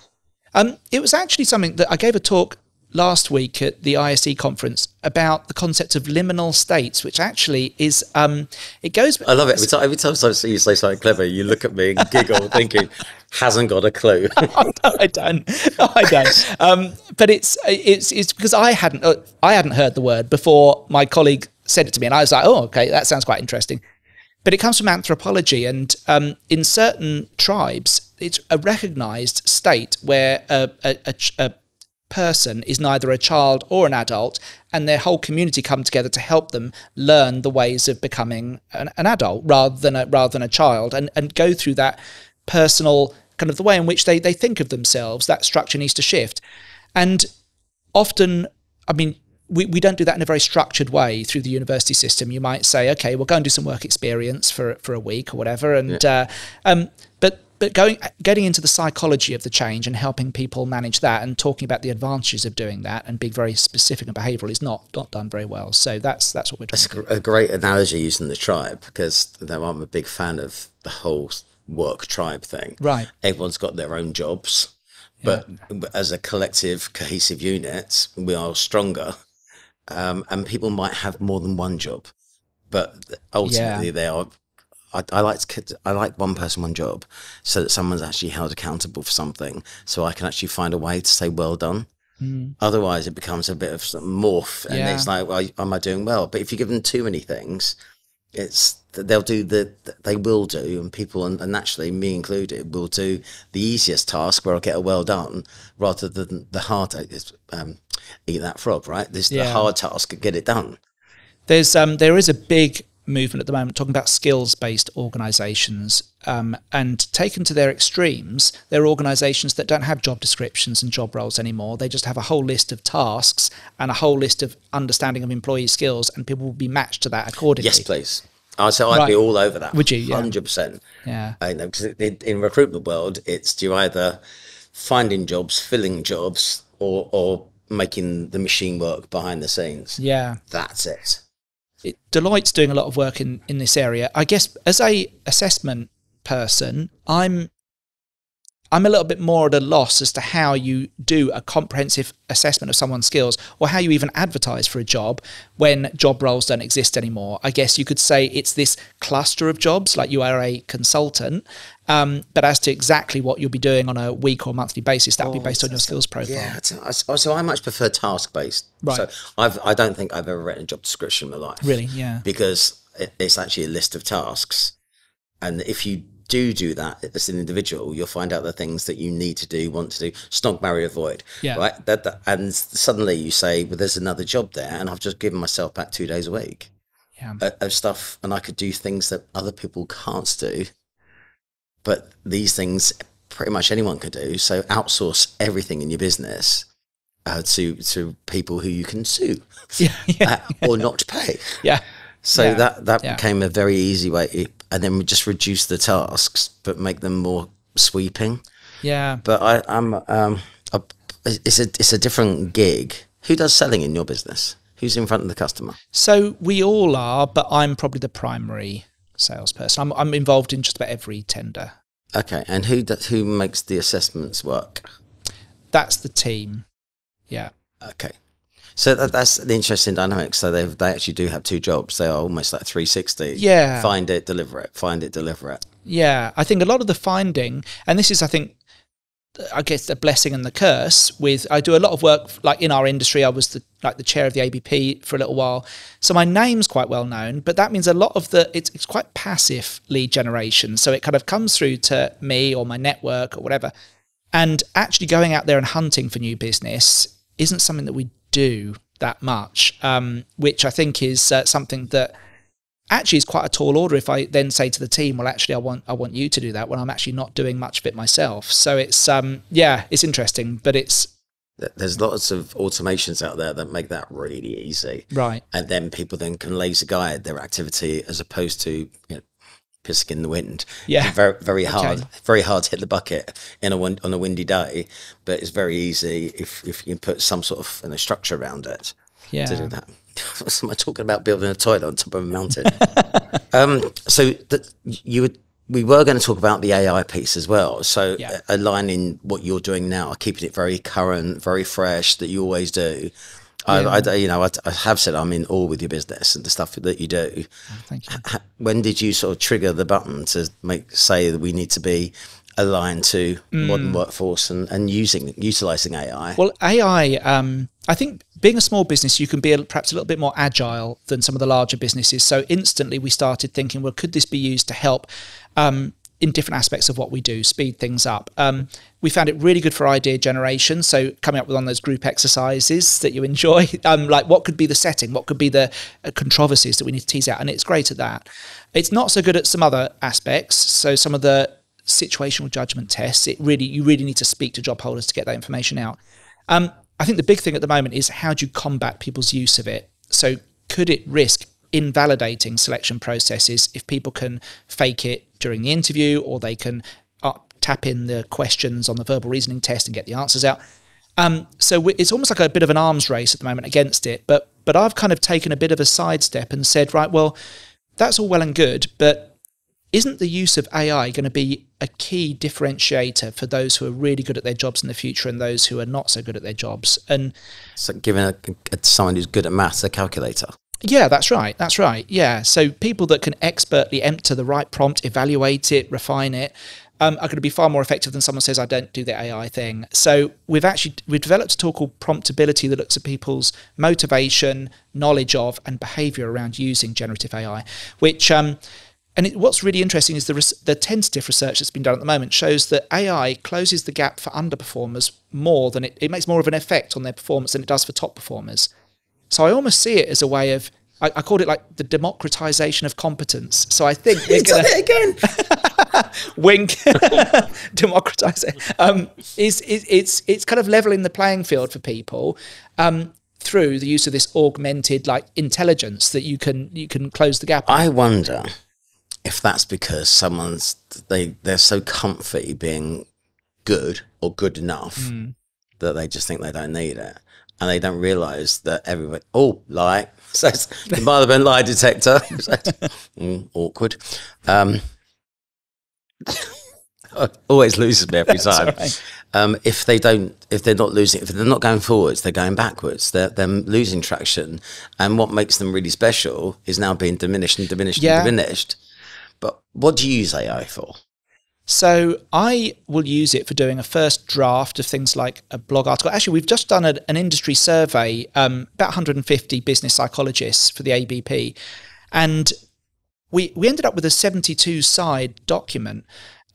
It was actually something that I gave a talk last week at the ISE conference about the concept of liminal states, which actually is, it goes... I love it. Every time I see you say something clever, you look at me and giggle thinking, hasn't got a clue. I don't. But it's because I hadn't heard the word before my colleague said it to me, and I was like, oh, okay, that sounds quite interesting. But it comes from anthropology, and in certain tribes, it's a recognised state where a person is neither a child or an adult, and their whole community come together to help them learn the ways of becoming an adult rather than a child, and go through that personal kind of the way in which they think of themselves. That structure needs to shift. And often, I mean, we don't do that in a very structured way through the university system. You might say, okay, we'll go and do some work experience for a week or whatever, and but getting into the psychology of the change and helping people manage that, and talking about the advantages of doing that and being very specific and behavioural is not done very well. So that's what we're doing. That's a great analogy using the tribe, because I'm a big fan of the whole work tribe thing. Right. Everyone's got their own jobs, but as a collective, cohesive unit, we are stronger. And people might have more than one job, but ultimately they are. I like one person, one job, so that someone's actually held accountable for something, so I can actually find a way to say well done. Otherwise, it becomes a bit of morph, and it's like, well, am I doing well? But if you give them too many things, they will do, and people, and naturally me included, will do the easiest task where I'll get a well done, rather than the hard eat that frog, right? The hard task, get it done. There is a big movement at the moment talking about skills-based organisations, and taken to their extremes, there are organisations that don't have job descriptions and job roles anymore. They just have a whole list of tasks and a whole list of understanding of employee skills, and people will be matched to that accordingly. Yes, please. I'd be all over that. Would you? Yeah. 100%. Yeah. I know, because in recruitment world, it's you either finding jobs, filling jobs, or making the machine work behind the scenes. Yeah. That's it. Deloitte's doing a lot of work in this area. I guess as a assessment person, I'm a little bit more at a loss as to how you do a comprehensive assessment of someone's skills, or how you even advertise for a job when job roles don't exist anymore. I guess you could say it's this cluster of jobs, like you are a consultant, but as to exactly what you'll be doing on a week or monthly basis, that will be based on your skills profile. Yeah, so I much prefer task-based. Right. So I don't think I've ever written a job description in my life. Really, yeah. Because it's actually a list of tasks. And if you do that as an individual, you'll find out the things that you need to do, want to do, snog, marry, avoid. Yeah. Right. And suddenly you say, well, there's another job there, and I've just given myself back 2 days a week of stuff, and I could do things that other people can't do. But these things pretty much anyone can do. So outsource everything in your business to people who you can sue or not pay. Yeah. So that became a very easy way, and then we just reduce the tasks, but make them more sweeping. Yeah. But it's a different gig. Who does selling in your business? Who's in front of the customer? So we all are, but I'm probably the primary salesperson. I'm involved in just about every tender. Okay, and who makes the assessments work? That's the team. Yeah. Okay. So that's the interesting dynamic. So they actually do have two jobs. They are almost like 360. Yeah. Find it, deliver it. Find it, deliver it. Yeah. I think a lot of the finding, and this is, I guess, the blessing and the curse with, I do a lot of work, like in our industry. I was the chair of the ABP for a little while. So my name's quite well known, but that means a lot of it's quite passive lead generation. So it kind of comes through to me or my network or whatever. And actually going out there and hunting for new business isn't something that we do that much, which I think is something that actually is quite a tall order if I then say to the team, well, actually, I want you to do that when I'm actually not doing much of it myself. So it's, it's interesting, but there's lots of automations out there that make that really easy. Right. And then people then can laser guide their activity as opposed to, pissing in the wind. Yeah. It's very hard, very hard to hit the bucket on a windy day, but it's very easy if you can put some sort of structure around it to do that. What am I talking about? Building a toilet on top of a mountain. We were going to talk about the AI piece as well. So aligning what you're doing now, keeping it very current, very fresh, that you always do. I have said I'm in awe with your business and the stuff that you do. Oh, thank you. When did you sort of trigger the button to say that we need to be aligned to modern workforce and utilizing AI? Well, AI, I think being a small business, you can be perhaps a little bit more agile than some of the larger businesses. So instantly we started thinking, well, could this be used to help in different aspects of what we do, speed things up? We found it really good for idea generation. So coming up with one of those group exercises that you enjoy, like what could be the setting, what could be the controversies that we need to tease out. And it's great at that. It's not so good at some other aspects. So some of the situational judgment tests, you really need to speak to job holders to get that information out. I think the big thing at the moment is how do you combat people's use of it? So could it risk invalidating selection processes if people can fake it during the interview, or they can tap in the questions on the verbal reasoning test and get the answers out? So it's almost like a bit of an arms race at the moment against it. But I've kind of taken a bit of a sidestep and said, right, well, that's all well and good, but isn't the use of AI going to be a key differentiator for those who are really good at their jobs in the future and those who are not so good at their jobs? And so giving someone who's good at maths a calculator. Yeah, that's right. That's right. Yeah. So people that can expertly enter the right prompt, evaluate it, refine it, are going to be far more effective than someone says, I don't do the AI thing. So we've developed a tool called promptability that looks at people's motivation, knowledge of, and behaviour around using generative AI, which what's really interesting is the tentative research that's been done at the moment shows that AI closes the gap for underperformers more than it makes more of an effect on their performance than it does for top performers. So I almost see it as a way of, I called it like the democratisation of competence. So I think we're going to... again. Wink. Democratise it. It's kind of levelling the playing field for people through the use of this augmented intelligence that you can close the gap. I wonder if that's because they're so comfy being good or good enough that they just think they don't need it. And they don't realise that everybody, lie. So it might have been lie detector. Awkward. Always loses me every time. Right. If they're not going forwards, they're going backwards. They're losing traction. And what makes them really special is now being diminished and diminished and diminished. But what do you use AI for? So I will use it for doing a first draft of things like a blog article. Actually, we've just done an industry survey, about 150 business psychologists for the ABP. And we ended up with a 72-side document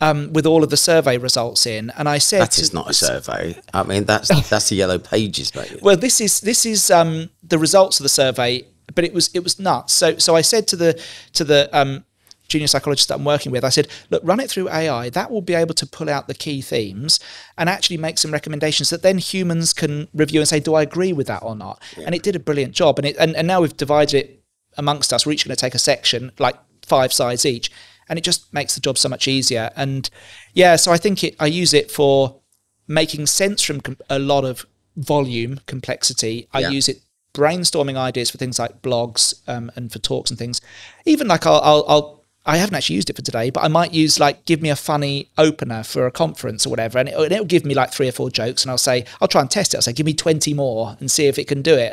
with all of the survey results in. And I said... That is not a survey. I mean, that's the yellow pages, mate. Well, this is the results of the survey, but it was nuts. So I said to the junior psychologists that I'm working with, I said, look, run it through AI. That will be able to pull out the key themes and actually make some recommendations that then humans can review and say, do I agree with that or not? Yeah. And it did a brilliant job. And now we've divided it amongst us. We're each going to take a section, like 5 sides each. And it just makes the job so much easier. And yeah, so I think I use it for making sense from a lot of volume, complexity. I use it brainstorming ideas for things like blogs and for talks and things. Even like I haven't actually used it for today, but I might use like, give me a funny opener for a conference or whatever. And it'll give me like 3 or 4 jokes. And I'll try and test it. I'll say, give me 20 more and see if it can do it.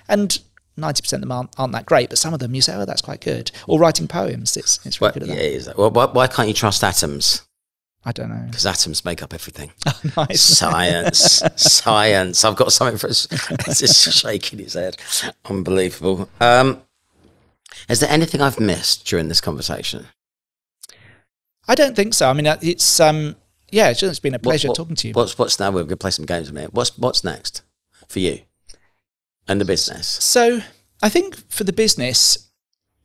And 90% of them aren't that great, but some of them you say, oh, that's quite good. Or writing poems, it's really good at that. Yeah, well, why can't you trust atoms? I don't know. Because atoms make up everything. Oh, nice. Science. I've got something for us. It's just shaking his head. Unbelievable. Is there anything I've missed during this conversation? I don't think so. I mean, it's it's been a pleasure talking to you. What's now? We're going to play some games a minute. What's next for you and the business? So I think for the business,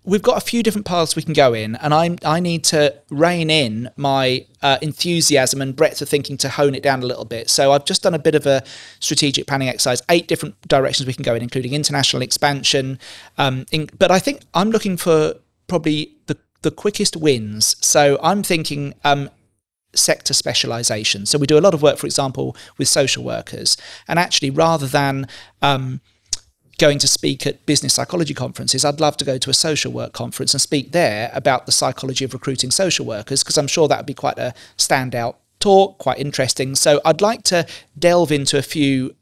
we've got a few different paths we can go in, and I need to rein in my enthusiasm and breadth of thinking to hone it down a little bit. So I've just done a bit of a strategic planning exercise, 8 different directions we can go in, including international expansion. But I think I'm looking for probably the quickest wins. So I'm thinking sector specialization. So we do a lot of work, for example, with social workers, and actually rather than going to speak at business psychology conferences, I'd love to go to a social work conference and speak there about the psychology of recruiting social workers, because I'm sure that would be quite a standout talk, quite interesting. So I'd like to delve into a few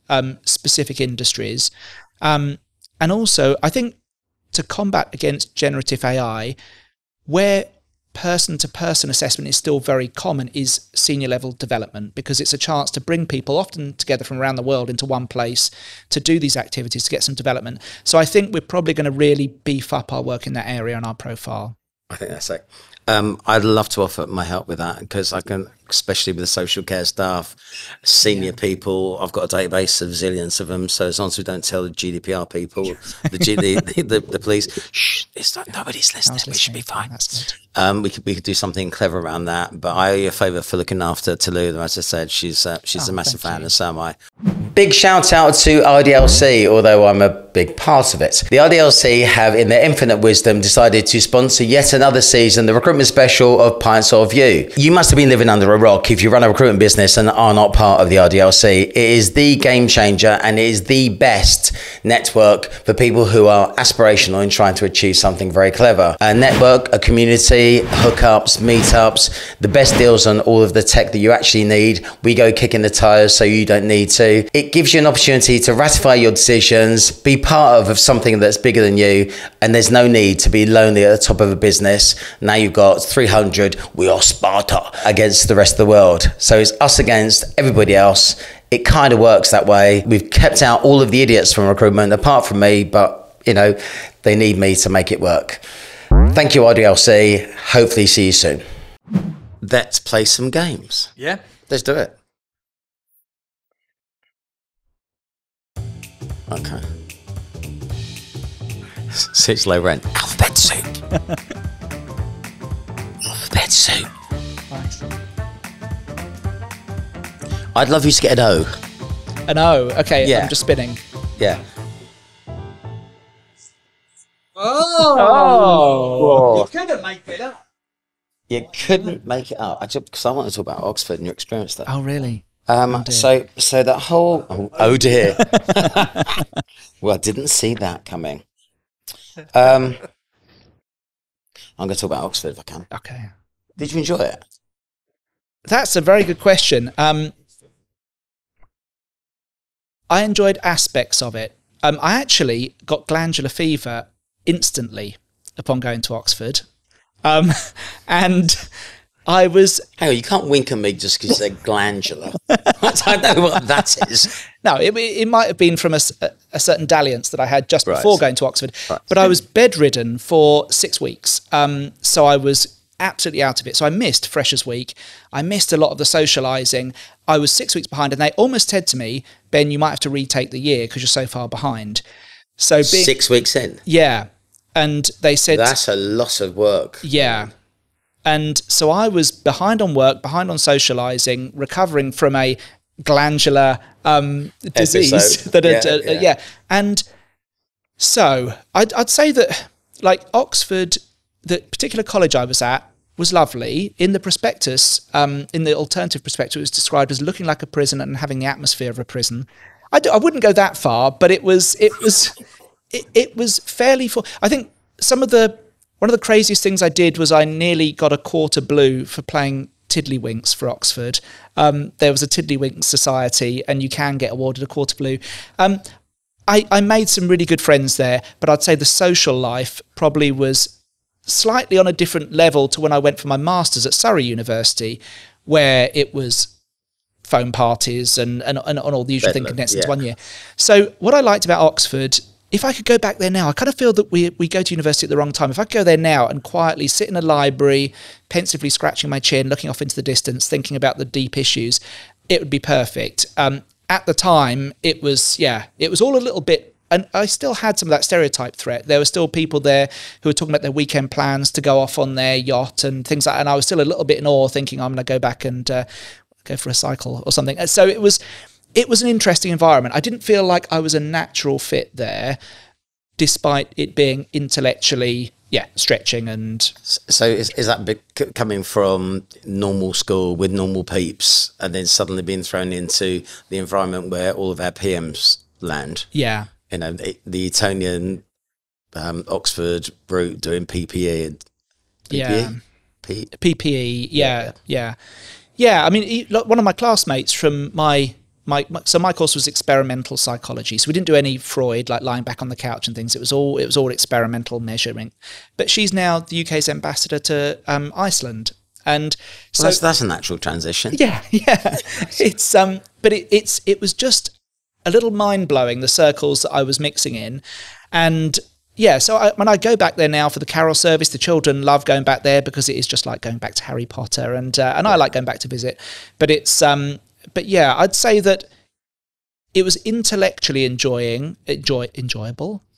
specific industries. And also, I think to combat against generative AI, where person-to-person assessment is still very common, is senior level development, because it's a chance to bring people often together from around the world into one place to do these activities, to get some development. So I think we're probably going to really beef up our work in that area on our profile. I think that's it. I'd love to offer my help with that, because I can, especially with the social care staff, senior people. I've got a database of zillions of them. So as long as we don't tell the GDPR people, the police, shh, nobody's listening. We should be fine. We could do something clever around that. But I owe you a favour for looking after Tallulah. As I said, she's a massive fan, and so am I. Big shout out to RDLC, although I'm a big part of it. The RDLC have, in their infinite wisdom, decided to sponsor yet another season, the recruitment special of Pints of You. You must have been living under a rock if you run a recruitment business and are not part of the RDLC. It is the game changer, and it is the best network for people who are aspirational and trying to achieve something very clever. A network, a community, hookups, meetups, the best deals on all of the tech that you actually need. We go kicking the tires so you don't need to. It gives you an opportunity to ratify your decisions, be part of something that's bigger than you, and there's no need to be lonely at the top of a business. Now you've got 300, we are Sparta, against the rest of the world. So it's us against everybody else. It kind of works that way. We've kept out all of the idiots from recruitment, apart from me, but you know, they need me to make it work. Thank you, RDLC. Hopefully see you soon. Let's play some games. Yeah. Let's do it. Okay. So it's low rent. Alphabet soup. Alphabet soup. Nice. I'd love you to get an O. An O. Okay, yeah. I'm just spinning. Yeah. Oh. You couldn't make it up. You couldn't make it up. Because I want to talk about Oxford and your experience there. Oh, really? So that whole oh dear. Well, I didn't see that coming. I'm going to talk about Oxford if I can. Okay. Did you enjoy it? That's a very good question. I enjoyed aspects of it. I actually got glandular fever instantly upon going to Oxford. And I was... Hang on, you can't wink at me just because they're glandular. I don't know what that is. No, it might have been from a certain dalliance that I had just before going to Oxford. Right. But I was bedridden for 6 weeks. So I was absolutely out of it. So I missed Freshers Week. I missed a lot of the socialising. I was 6 weeks behind, and they almost said to me, Ben, you might have to retake the year because you're so far behind. So 6 weeks in? Yeah. And they said... That's a lot of work. Yeah. And so I was behind on work, behind on socializing, recovering from a glandular disease. And so I'd say that, like, Oxford, the particular college I was at, was lovely. In the prospectus, in the alternative prospectus, it was described as looking like a prison and having the atmosphere of a prison. I wouldn't go that far, but it was fairly full. I think one of the craziest things I did was I nearly got a quarter blue for playing Tiddlywinks for Oxford. There was a Tiddlywinks society, and you can get awarded a quarter blue. I made some really good friends there, but I'd say the social life probably was slightly on a different level to when I went for my master's at Surrey University, where it was phone parties and all the usual thing condensed into 1 year. So what I liked about Oxford, if I could go back there now, I kind of feel that we go to university at the wrong time. If I could go there now and quietly sit in a library, pensively scratching my chin, looking off into the distance, thinking about the deep issues, it would be perfect. At the time, it was all a little bit, and I still had some of that stereotype threat. There were still people there who were talking about their weekend plans to go off on their yacht and things like that. And I was still a little bit in awe, thinking I'm going to go back and go for a cycle or something. So it was an interesting environment. I didn't feel like I was a natural fit there, despite it being intellectually, stretching. And so is that coming from normal school with normal peeps and then suddenly being thrown into the environment where all of our PMs land? Yeah. You know, the Etonian, Oxford route doing PPE. PPE. Yeah. I mean, one of my classmates from my course was experimental psychology. So we didn't do any Freud, like lying back on the couch and things. It was all experimental measuring. But she's now the UK's ambassador to Iceland. And so that's a natural transition. Yeah. It's but it was just a little mind-blowing, the circles that I was mixing in. And so when I go back there now for the carol service, the children love going back there because it is just like going back to Harry Potter, and I like going back to visit. But it's I'd say that it was intellectually enjoyable,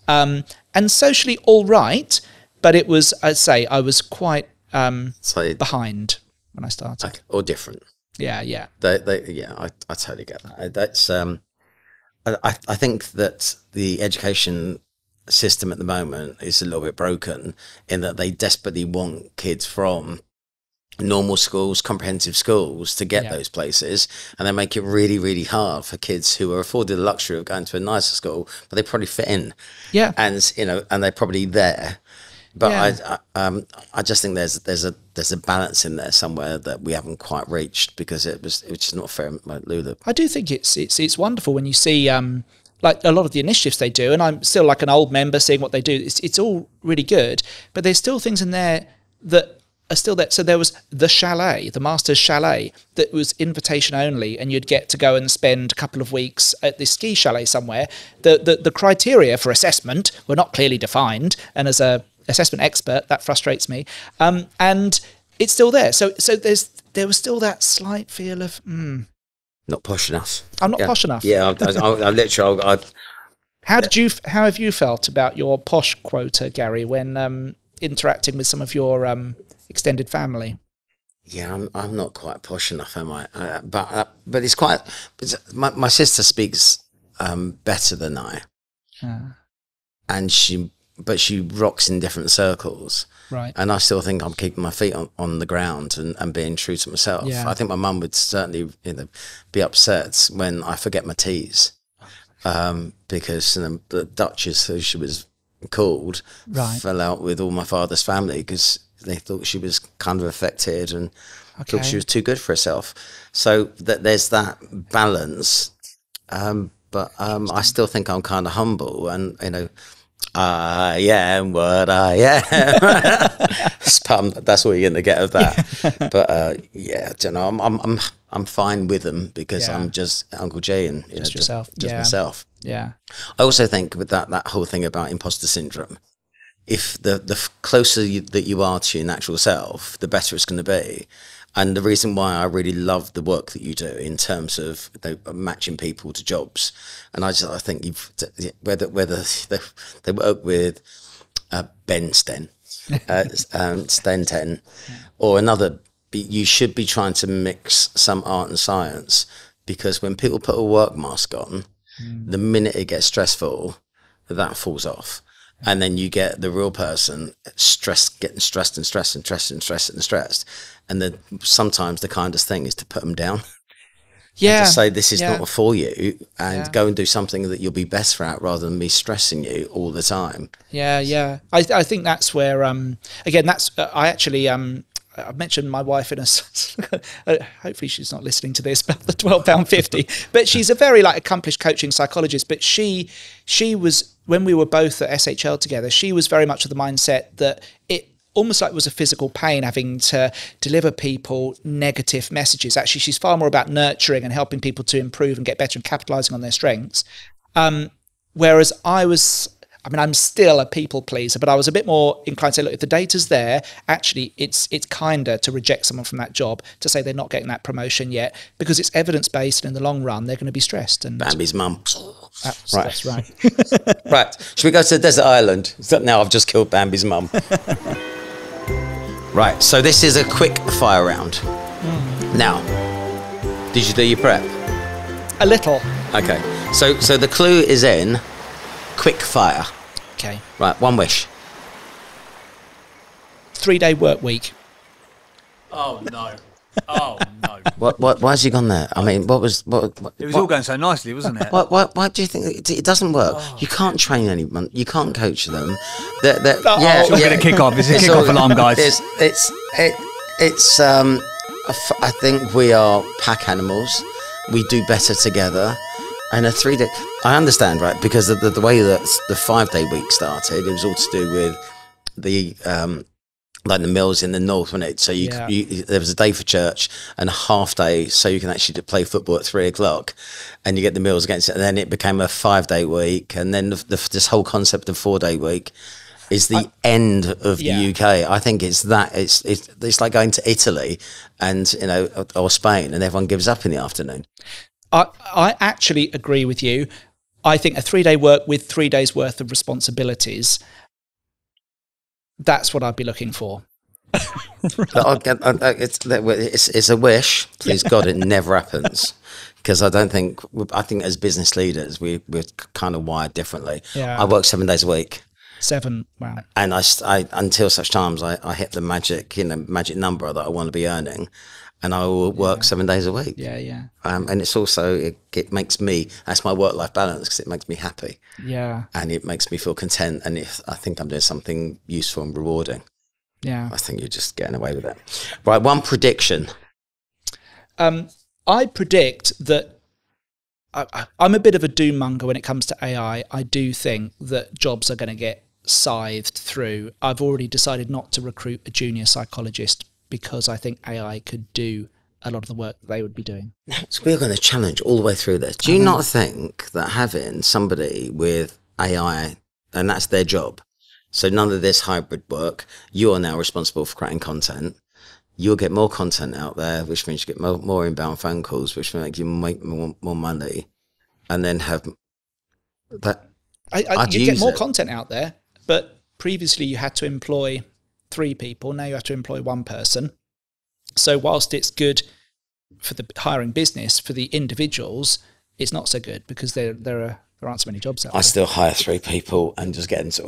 and socially all right. But it was, I'd say, I was quite behind when I started, or different. Yeah. I totally get that. That's I think that the education system at the moment is a little bit broken in that they desperately want kids from normal schools, comprehensive schools to get those places, and they make it really, really hard for kids who are afforded the luxury of going to a nicer school, but they probably fit in. Yeah. And and they're probably there. But I just think there's a balance in there somewhere that we haven't quite reached, because it was just not fair. I do think it's wonderful when you see like a lot of the initiatives they do, and I'm still like an old member seeing what they do. It's all really good, but there's still things in there that are still there. So there was the chalet, the Master's Chalet, that was invitation only, and you'd get to go and spend a couple of weeks at this ski chalet somewhere. The criteria for assessment were not clearly defined, and as a assessment expert, that frustrates me. And it's still there. So there was still that slight feel of not posh enough. I'm not posh enough. Yeah, I literally. How have you felt about your posh quota, Gary, when interacting with some of your extended family? Yeah, I'm not quite posh enough, am I? But it's quite. My sister speaks better than I, and she rocks in different circles. Right. And I still think I'm keeping my feet on the ground and being true to myself. Yeah. I think my mum would certainly be upset when I forget my T's, because the Duchess, who she was called, fell out with all my father's family because they thought she was kind of affected and thought she was too good for herself. So there's that balance. But I still think I'm kind of humble, and I am what I am. That's what you're gonna get of that. But I'm fine with them because I'm just Uncle Jay and just yourself, just myself. Yeah. I also think with that whole thing about imposter syndrome, if the closer that you are to your natural self, the better it's going to be. And the reason why I really love the work that you do in terms of matching people to jobs, and I think whether they work with Ben Sten, STEM 10, or another. You should be trying to mix some art and science, because when people put a work mask on, the minute it gets stressful, that falls off. And then you get the real person getting stressed. And then sometimes the kindest thing is to put them down. Yeah. To say this is not for you, and go and do something that you'll be best for out, rather than me stressing you all the time. Yeah. I think that's where, again, that's, I actually, I mentioned my wife in a, hopefully she's not listening to this, about the £12.50, but she's a very accomplished coaching psychologist. But she was, when we were both at SHL together, she was very much of the mindset that it almost like it was a physical pain having to deliver people negative messages. Actually, she's far more about nurturing and helping people to improve and get better and capitalizing on their strengths. Whereas I'm still a people pleaser, but I was a bit more inclined to say, look, if the data's there, actually it's kinder to reject someone from that job, to say they're not getting that promotion yet, because it's evidence-based, and in the long run, they're going to be stressed. And Bambi's mum. That's right. Right. Should we go to the desert island? Now I've just killed Bambi's mum. Right. So this is a quick fire round. Now, did you do your prep? A little. Okay. So the clue is in quick fire. Okay. Right. One wish. 3-day work week. Oh no. Oh no. Why has he gone there? I mean, what? It was all going so nicely, wasn't it? Why do you think it doesn't work? You can't train anyone. You can't coach them. It's all going to kick off. It's a kick-off alarm, guys. I think we are pack animals. We do better together. And a 3-day, I understand, right? Because the way that the 5-day week started, it was all to do with the like the mills in the north, wasn't it? So there was a day for church and a half day, so you can actually play football at 3 o'clock, and you get the mills against it. And then it became a 5-day week, and then this whole concept of 4-day week is the end of the UK. I think it's like going to Italy and or Spain, and everyone gives up in the afternoon. I actually agree with you. I think a 3-day work with 3 days worth of responsibilities, that's what I'd be looking for. It's a wish. Please God, it never happens. Because I think as business leaders, we're kind of wired differently. Yeah. I work 7 days a week. 7, wow. And I until such times I hit the magic number that I want to be earning, and I will work 7 days a week. Yeah. And it's also, it makes me, that's my work-life balance, because it makes me happy. Yeah. And it makes me feel content. And if I think I'm doing something useful and rewarding, I think you're just getting away with it. Right, one prediction. I predict that I'm a bit of a doom monger when it comes to AI. I do think that jobs are going to get scythed through. I've already decided not to recruit a junior psychologist, because I think AI could do a lot of the work that they would be doing. So we're going to challenge all the way through this. Do you not think that having somebody with AI, and that's their job, so none of this hybrid work, you are now responsible for creating content, you'll get more content out there, which means you get more inbound phone calls, which will make you make more money, and then have that. You get more content out there, but previously you had to employ 3 people. Now you have to employ 1 person. So whilst it's good for the hiring business, for the individuals, it's not so good, because there aren't so many jobs out there. I still hire 3 people and just get into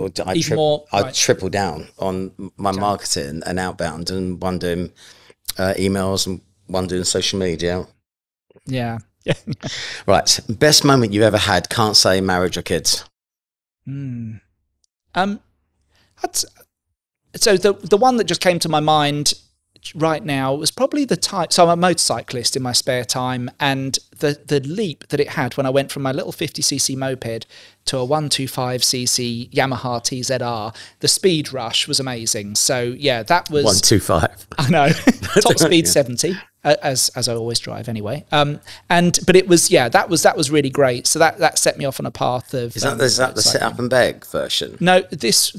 I triple down on my marketing and outbound, and one doing emails and one doing social media. Yeah. Right. Best moment you've ever had? Can't say marriage or kids. So the one that just came to my mind right now was probably the time. So I'm a motorcyclist in my spare time, and the leap that it had when I went from my little 50cc moped to a 125cc Yamaha TZR, the speed rush was amazing. So yeah, that was 125. I know. Top speed 70, as I always drive anyway. But it was, that was really great. So that set me off on a path of. Is that the sit up and beg version? No, this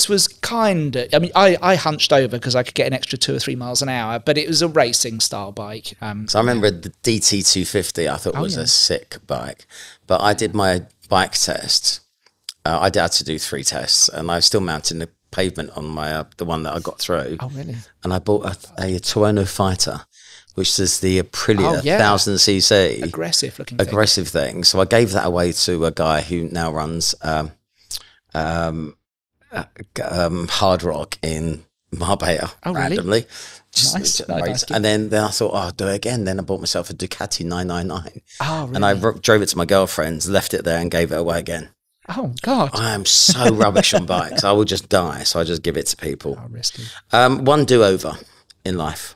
was kind of, I mean, I hunched over because I could get an extra 2 or 3 miles an hour, but it was a racing style bike. So I remember the DT250, I thought was a sick bike, but I did my bike test. I had to do 3 tests, and I was still mounting pavement on my the one that I got through. Oh, really? And I bought a Toronto Fighter, which is the Aprilia 1000cc. Aggressive thing. So I gave that away to a guy who now runs Hard Rock in Marbella randomly. Nice. And then I thought, I'll do it again. Then I bought myself a Ducati 999. Oh, really? And I drove it to my girlfriend's, left it there and gave it away again. Oh, God. I am so rubbish on bikes. I will just die. So I just give it to people. Oh, risky. One do-over in life.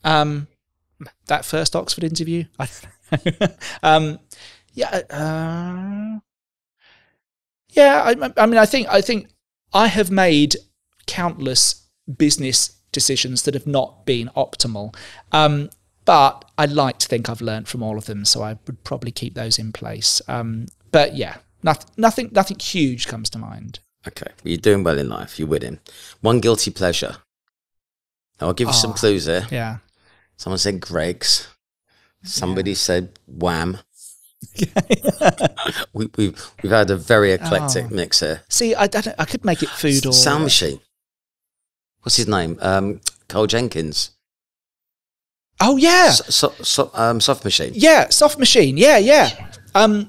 That first Oxford interview? I don't know. I think I have made countless business decisions that have not been optimal. But I like to think I've learned from all of them, so I would probably keep those in place. But yeah, nothing huge comes to mind. Okay, you're doing well in life. You're winning. One guilty pleasure. I'll give you some clues here. Yeah. Someone said Greg's. Somebody said Wham. We've had a very eclectic mix here. See, I could make it food or Sound Machine. What's his name? Carl Jenkins. Oh yeah. Soft Machine. Yeah, Soft Machine. Yeah.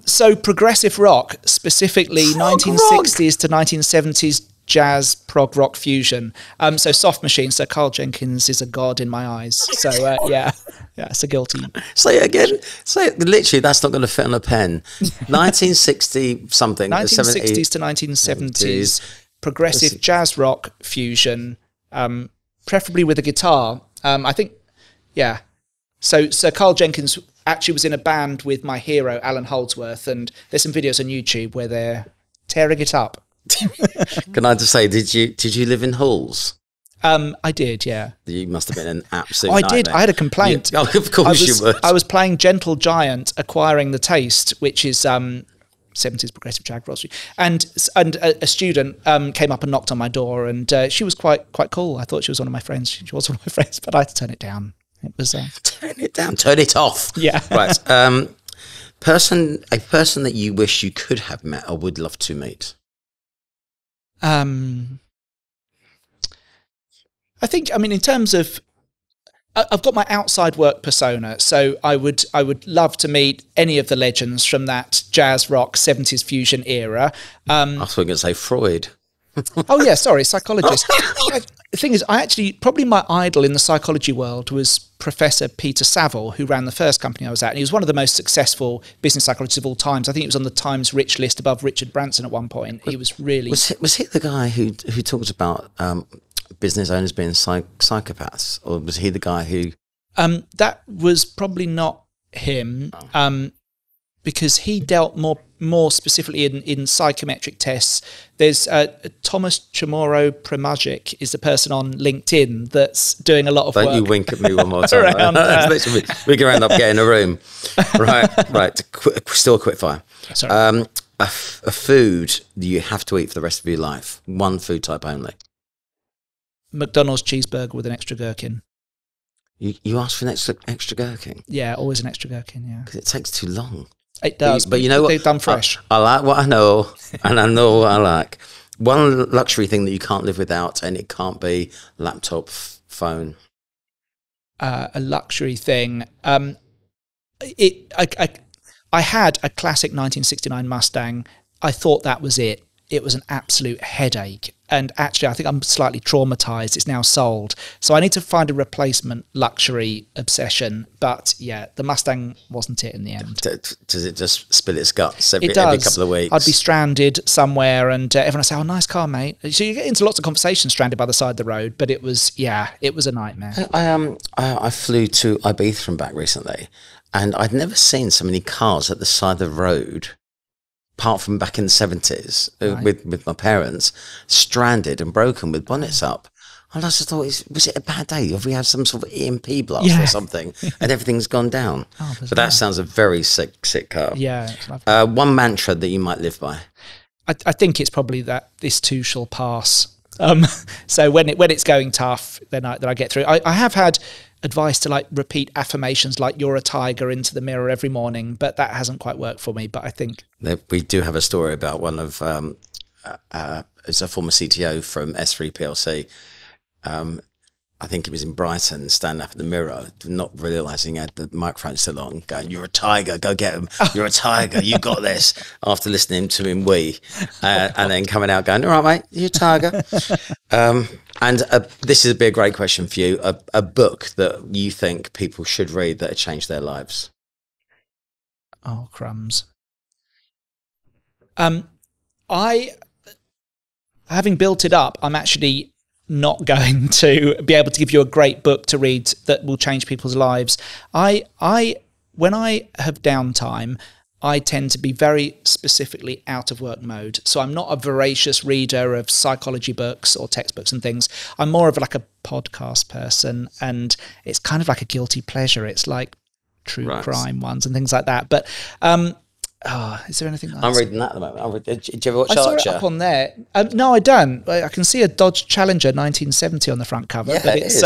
So progressive rock, specifically 1960s to 1970s jazz prog rock fusion. So Soft Machine. So Carl Jenkins is a god in my eyes. So yeah, it's a guilty. Say it again. Say it. Literally, that's not going to fit on a pen. 1960 something. 1960s to 1970s progressive jazz rock fusion, preferably with a guitar. I think, yeah. So Carl Jenkins actually was in a band with my hero Alan Holdsworth, and there's some videos on YouTube where they're tearing it up. Can I just say, did you live in halls? I did, yeah. You must have been an absolute I did. I had a complaint. Of course you would. I was playing Gentle Giant, Acquiring the Taste, which is 70s progressive jazz rock, and a student came up and knocked on my door, and she was quite cool. I thought she was one of my friends. She was one of my friends, but I had to turn it down. It was turn it down, turn it off. Yeah. Right. A person that you wish you could have met or would love to meet. I think, in terms of, I've got my outside work persona, so I would love to meet any of the legends from that jazz rock 70s fusion era. I was going to say Freud. Oh yeah, sorry, psychologist. The thing is, probably my idol in the psychology world was Professor Peter Saville, who ran the first company I was at, and he was one of the most successful business psychologists of all times. I think he was on the Times Rich list above Richard Branson at one point. He was really... Was he the guy who talked about business owners being psychopaths, or was he the guy who... That was probably not him, because he dealt more specifically in psychometric tests. There's Thomas Chamorro Premagic is the person on LinkedIn that's doing a lot of work. Don't you wink at me one more time. We can end up getting a room. Right. Still a quick fire. Sorry. A food that you have to eat for the rest of your life. One food type only. McDonald's cheeseburger with an extra gherkin. You ask for an extra gherkin? Yeah, always an extra gherkin, yeah. Because it takes too long. It does, but you know what? They're done fresh. I like what I know, and I know what I like. One luxury thing that you can't live without, and it can't be laptop, phone. A luxury thing. I had a classic 1969 Mustang. I thought that was it. It was an absolute headache. And actually, I think I'm slightly traumatized. It's now sold. So I need to find a replacement luxury obsession. But yeah, the Mustang wasn't it in the end. Does it just spill its guts every couple of weeks? I'd be stranded somewhere and everyone would say, oh, nice car, mate. So you get into lots of conversations stranded by the side of the road. But it was a nightmare. I flew to Ibiza and back recently. And I'd never seen so many cars at the side of the road, apart from back in the 70s with my parents, stranded and broken with bonnets up. And I just thought, was it a bad day? Have we had some sort of EMP blast or something and everything's gone down? But that sounds a very sick car. Yeah. One mantra that you might live by? I think it's probably that this too shall pass. So when it's going tough, then I get through. I have had advice to repeat affirmations like "you're a tiger" into the mirror every morning, but that hasn't quite worked for me. But I think we do have a story about one of as a former CTO from S3 PLC. I think he was in Brighton, standing up at the mirror, not realising he had the microphone still on, going, "You're a tiger, go get him. You're a tiger, you got this." After listening to him and then coming out going, "All right, mate, you're a tiger." And this would be a great question for you, a book that you think people should read that have changed their lives. Oh, crumbs. Having built it up, I'm actually not going to be able to give you a great book to read that will change people's lives. When I have downtime, I tend to be very specifically out of work mode. So I'm not a voracious reader of psychology books or textbooks and things. I'm more of like a podcast person, and it's kind of like a guilty pleasure. It's like true crime ones and things like that. But is there anything else? I'm reading that at the moment. Did you ever watch I Archer? saw it up on there. No, I don't. I can see a Dodge Challenger 1970 on the front cover. Yeah, but it is.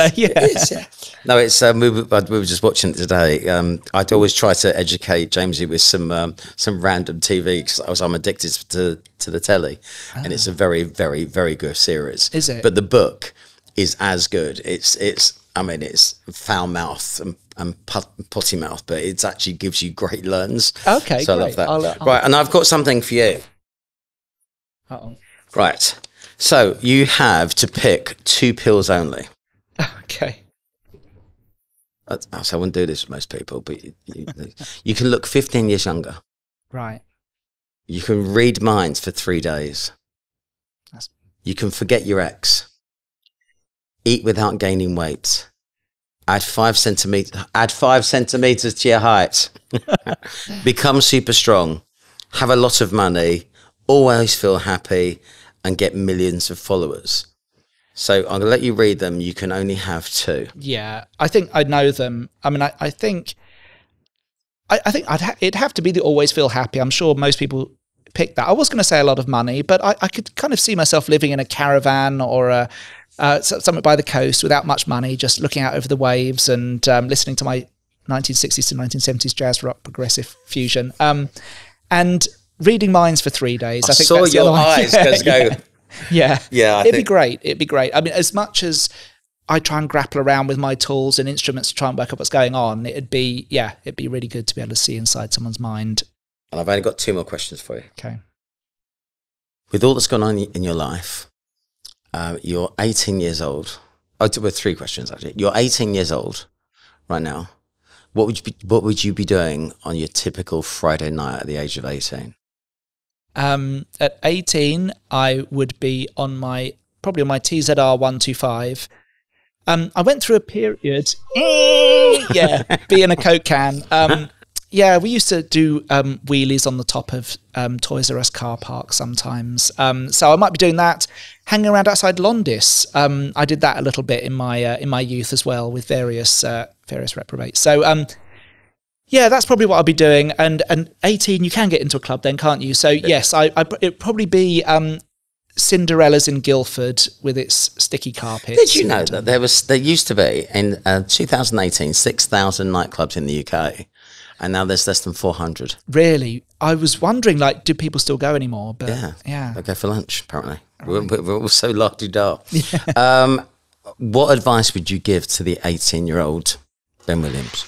Yeah. No, it's we were just watching it today. I'd always try to educate Jamesy with some random TV because I'm addicted to the telly, and it's a very, very, very good series. Is it? But the book is as good. It's foul mouth and potty mouth, but it actually gives you great learns. Okay, so great. I love that. Right, and I've got something for you. Uh-oh. Right, so you have to pick 2 pills only. Okay. So I wouldn't do this with most people, but you can look 15 years younger. Right. You can read minds for 3 days. You can forget your ex. Eat without gaining weight. Add 5 centimeters to your height. Become super strong. Have a lot of money. Always feel happy, and get millions of followers. So I'm going to let you read them. You can only have 2. Yeah, I think I know them. I mean, I think it'd have to be the always feel happy. I'm sure most people pick that. I was going to say a lot of money, but I could kind of see myself living in a caravan or somewhere by the coast without much money, just looking out over the waves and listening to my 1960s to 1970s jazz rock progressive fusion, and reading minds for 3 days. I think saw that's your eyes go. Yeah. It'd be great. It'd be great. I mean, as much as I try and grapple around with my tools and instruments to try and work out what's going on, it'd be really good to be able to see inside someone's mind. And I've only got 2 more questions for you. Okay. With all that's gone on in your life, you're 18 years old. Oh, with 3 questions actually. You're 18 years old right now. What would you be doing on your typical Friday night at the age of 18? At 18, I would be probably on my TZR 125. I went through a period, being a Coke can. We used to do wheelies on the top of Toys R Us car park sometimes. So I might be doing that, hanging around outside Londis. I did that a little bit in my youth as well with various reprobates. So that's probably what I'll be doing. And 18, you can get into a club then, can't you? So yes, it'd probably be Cinderella's in Guildford with its sticky carpets. Did you know that there used to be in 2018 6,000 nightclubs in the UK? And now there's less than 400. Really? I was wondering, do people still go anymore? But yeah. They go for lunch, apparently. Right. We're all so la-di-da. Yeah. What advice would you give to the 18-year-old Ben Williams?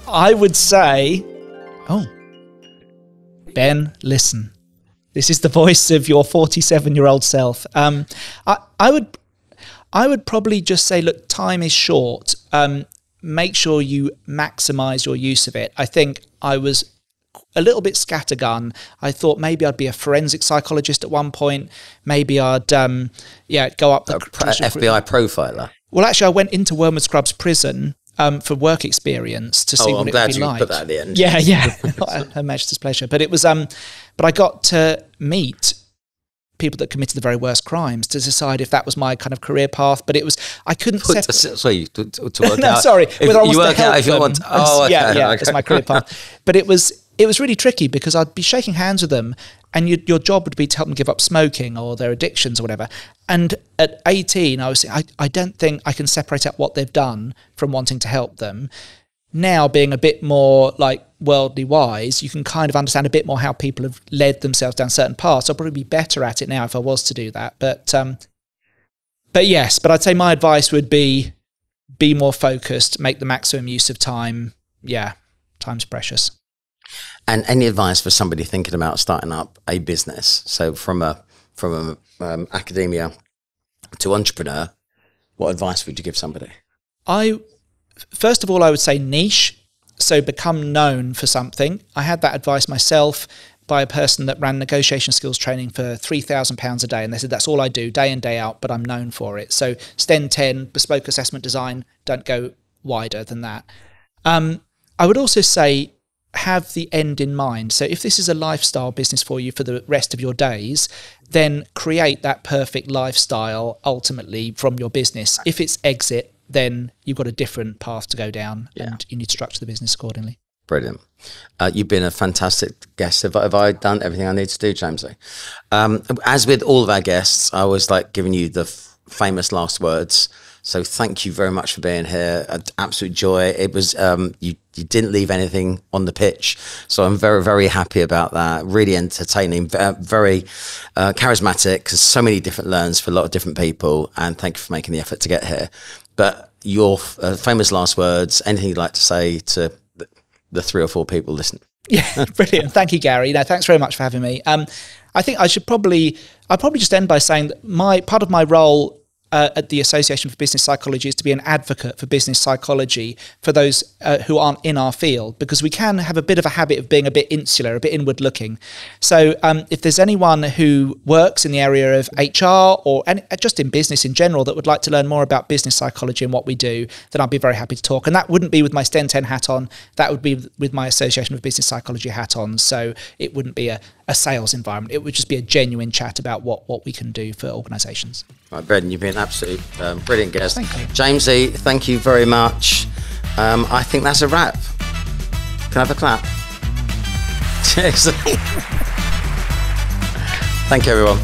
I would say, Ben, listen. This is the voice of your 47-year-old self. I would probably just say, look, time is short. Make sure you maximize your use of it. I think I was a little bit scattergun. I thought maybe I'd be a forensic psychologist at one point. Maybe I'd go up the FBI profiler. Well, actually, I went into Wormwood Scrubs prison for work experience to see what it would be like. I'm glad you put that at the end. Yeah. Her Majesty's pleasure. But it was, but I got to meet people that committed the very worst crimes to decide if that was my kind of career path. But it was, I couldn't separate. Sorry, to work no, out. sorry. If you work out if you want. Oh, okay. Yeah, it's my career path. But it was really tricky because I'd be shaking hands with them, and your job would be to help them give up smoking or their addictions or whatever. And at 18, I was saying, I don't think I can separate out what they've done from wanting to help them. now being a bit more like worldly wise, you can kind of understand a bit more how people have led themselves down certain paths. I'll probably be better at it now if I was to do that. But yes, but I'd say my advice would be more focused, make the maximum use of time. Yeah, time's precious. And any advice for somebody thinking about starting up a business? So from academia to entrepreneur, what advice would you give somebody? First of all, I would say niche. So become known for something. I had that advice myself by a person that ran negotiation skills training for £3,000 a day. And they said, that's all I do day in, day out, but I'm known for it. So STEM 10, bespoke assessment design, don't go wider than that. I would also say, have the end in mind. So if this is a lifestyle business for you for the rest of your days, then create that perfect lifestyle ultimately from your business. If it's exit, then you've got a different path to go down, and you need to structure the business accordingly. Brilliant. You've been a fantastic guest. Have I done everything I need to do, Jamesy? As with all of our guests, I always like giving you the famous last words. So thank you very much for being here. An absolute joy. It was, you didn't leave anything on the pitch. So I'm very, very happy about that. Really entertaining, very charismatic, so many different learns for a lot of different people. And thank you for making the effort to get here. But your famous last words, anything you'd like to say to the 3 or 4 people listening? Yeah, brilliant. Thank you, Gary. No, thanks very much for having me. I think I'll probably just end by saying that part of my role at the Association for Business Psychology is to be an advocate for business psychology for those who aren't in our field, because we can have a bit of a habit of being a bit insular, a bit inward looking. So if there's anyone who works in the area of HR or just in business in general that would like to learn more about business psychology and what we do, then I'd be very happy to talk. And that wouldn't be with my STEM 10 hat on, that would be with my Association of Business Psychology hat on. So it wouldn't be a sales environment. It would just be a genuine chat about what we can do for organisations. Right, Brendan, you've been an absolute brilliant guest. Thank you. Jamesy, thank you very much. I think that's a wrap. Can I have a clap? Cheers. Thank you, everyone.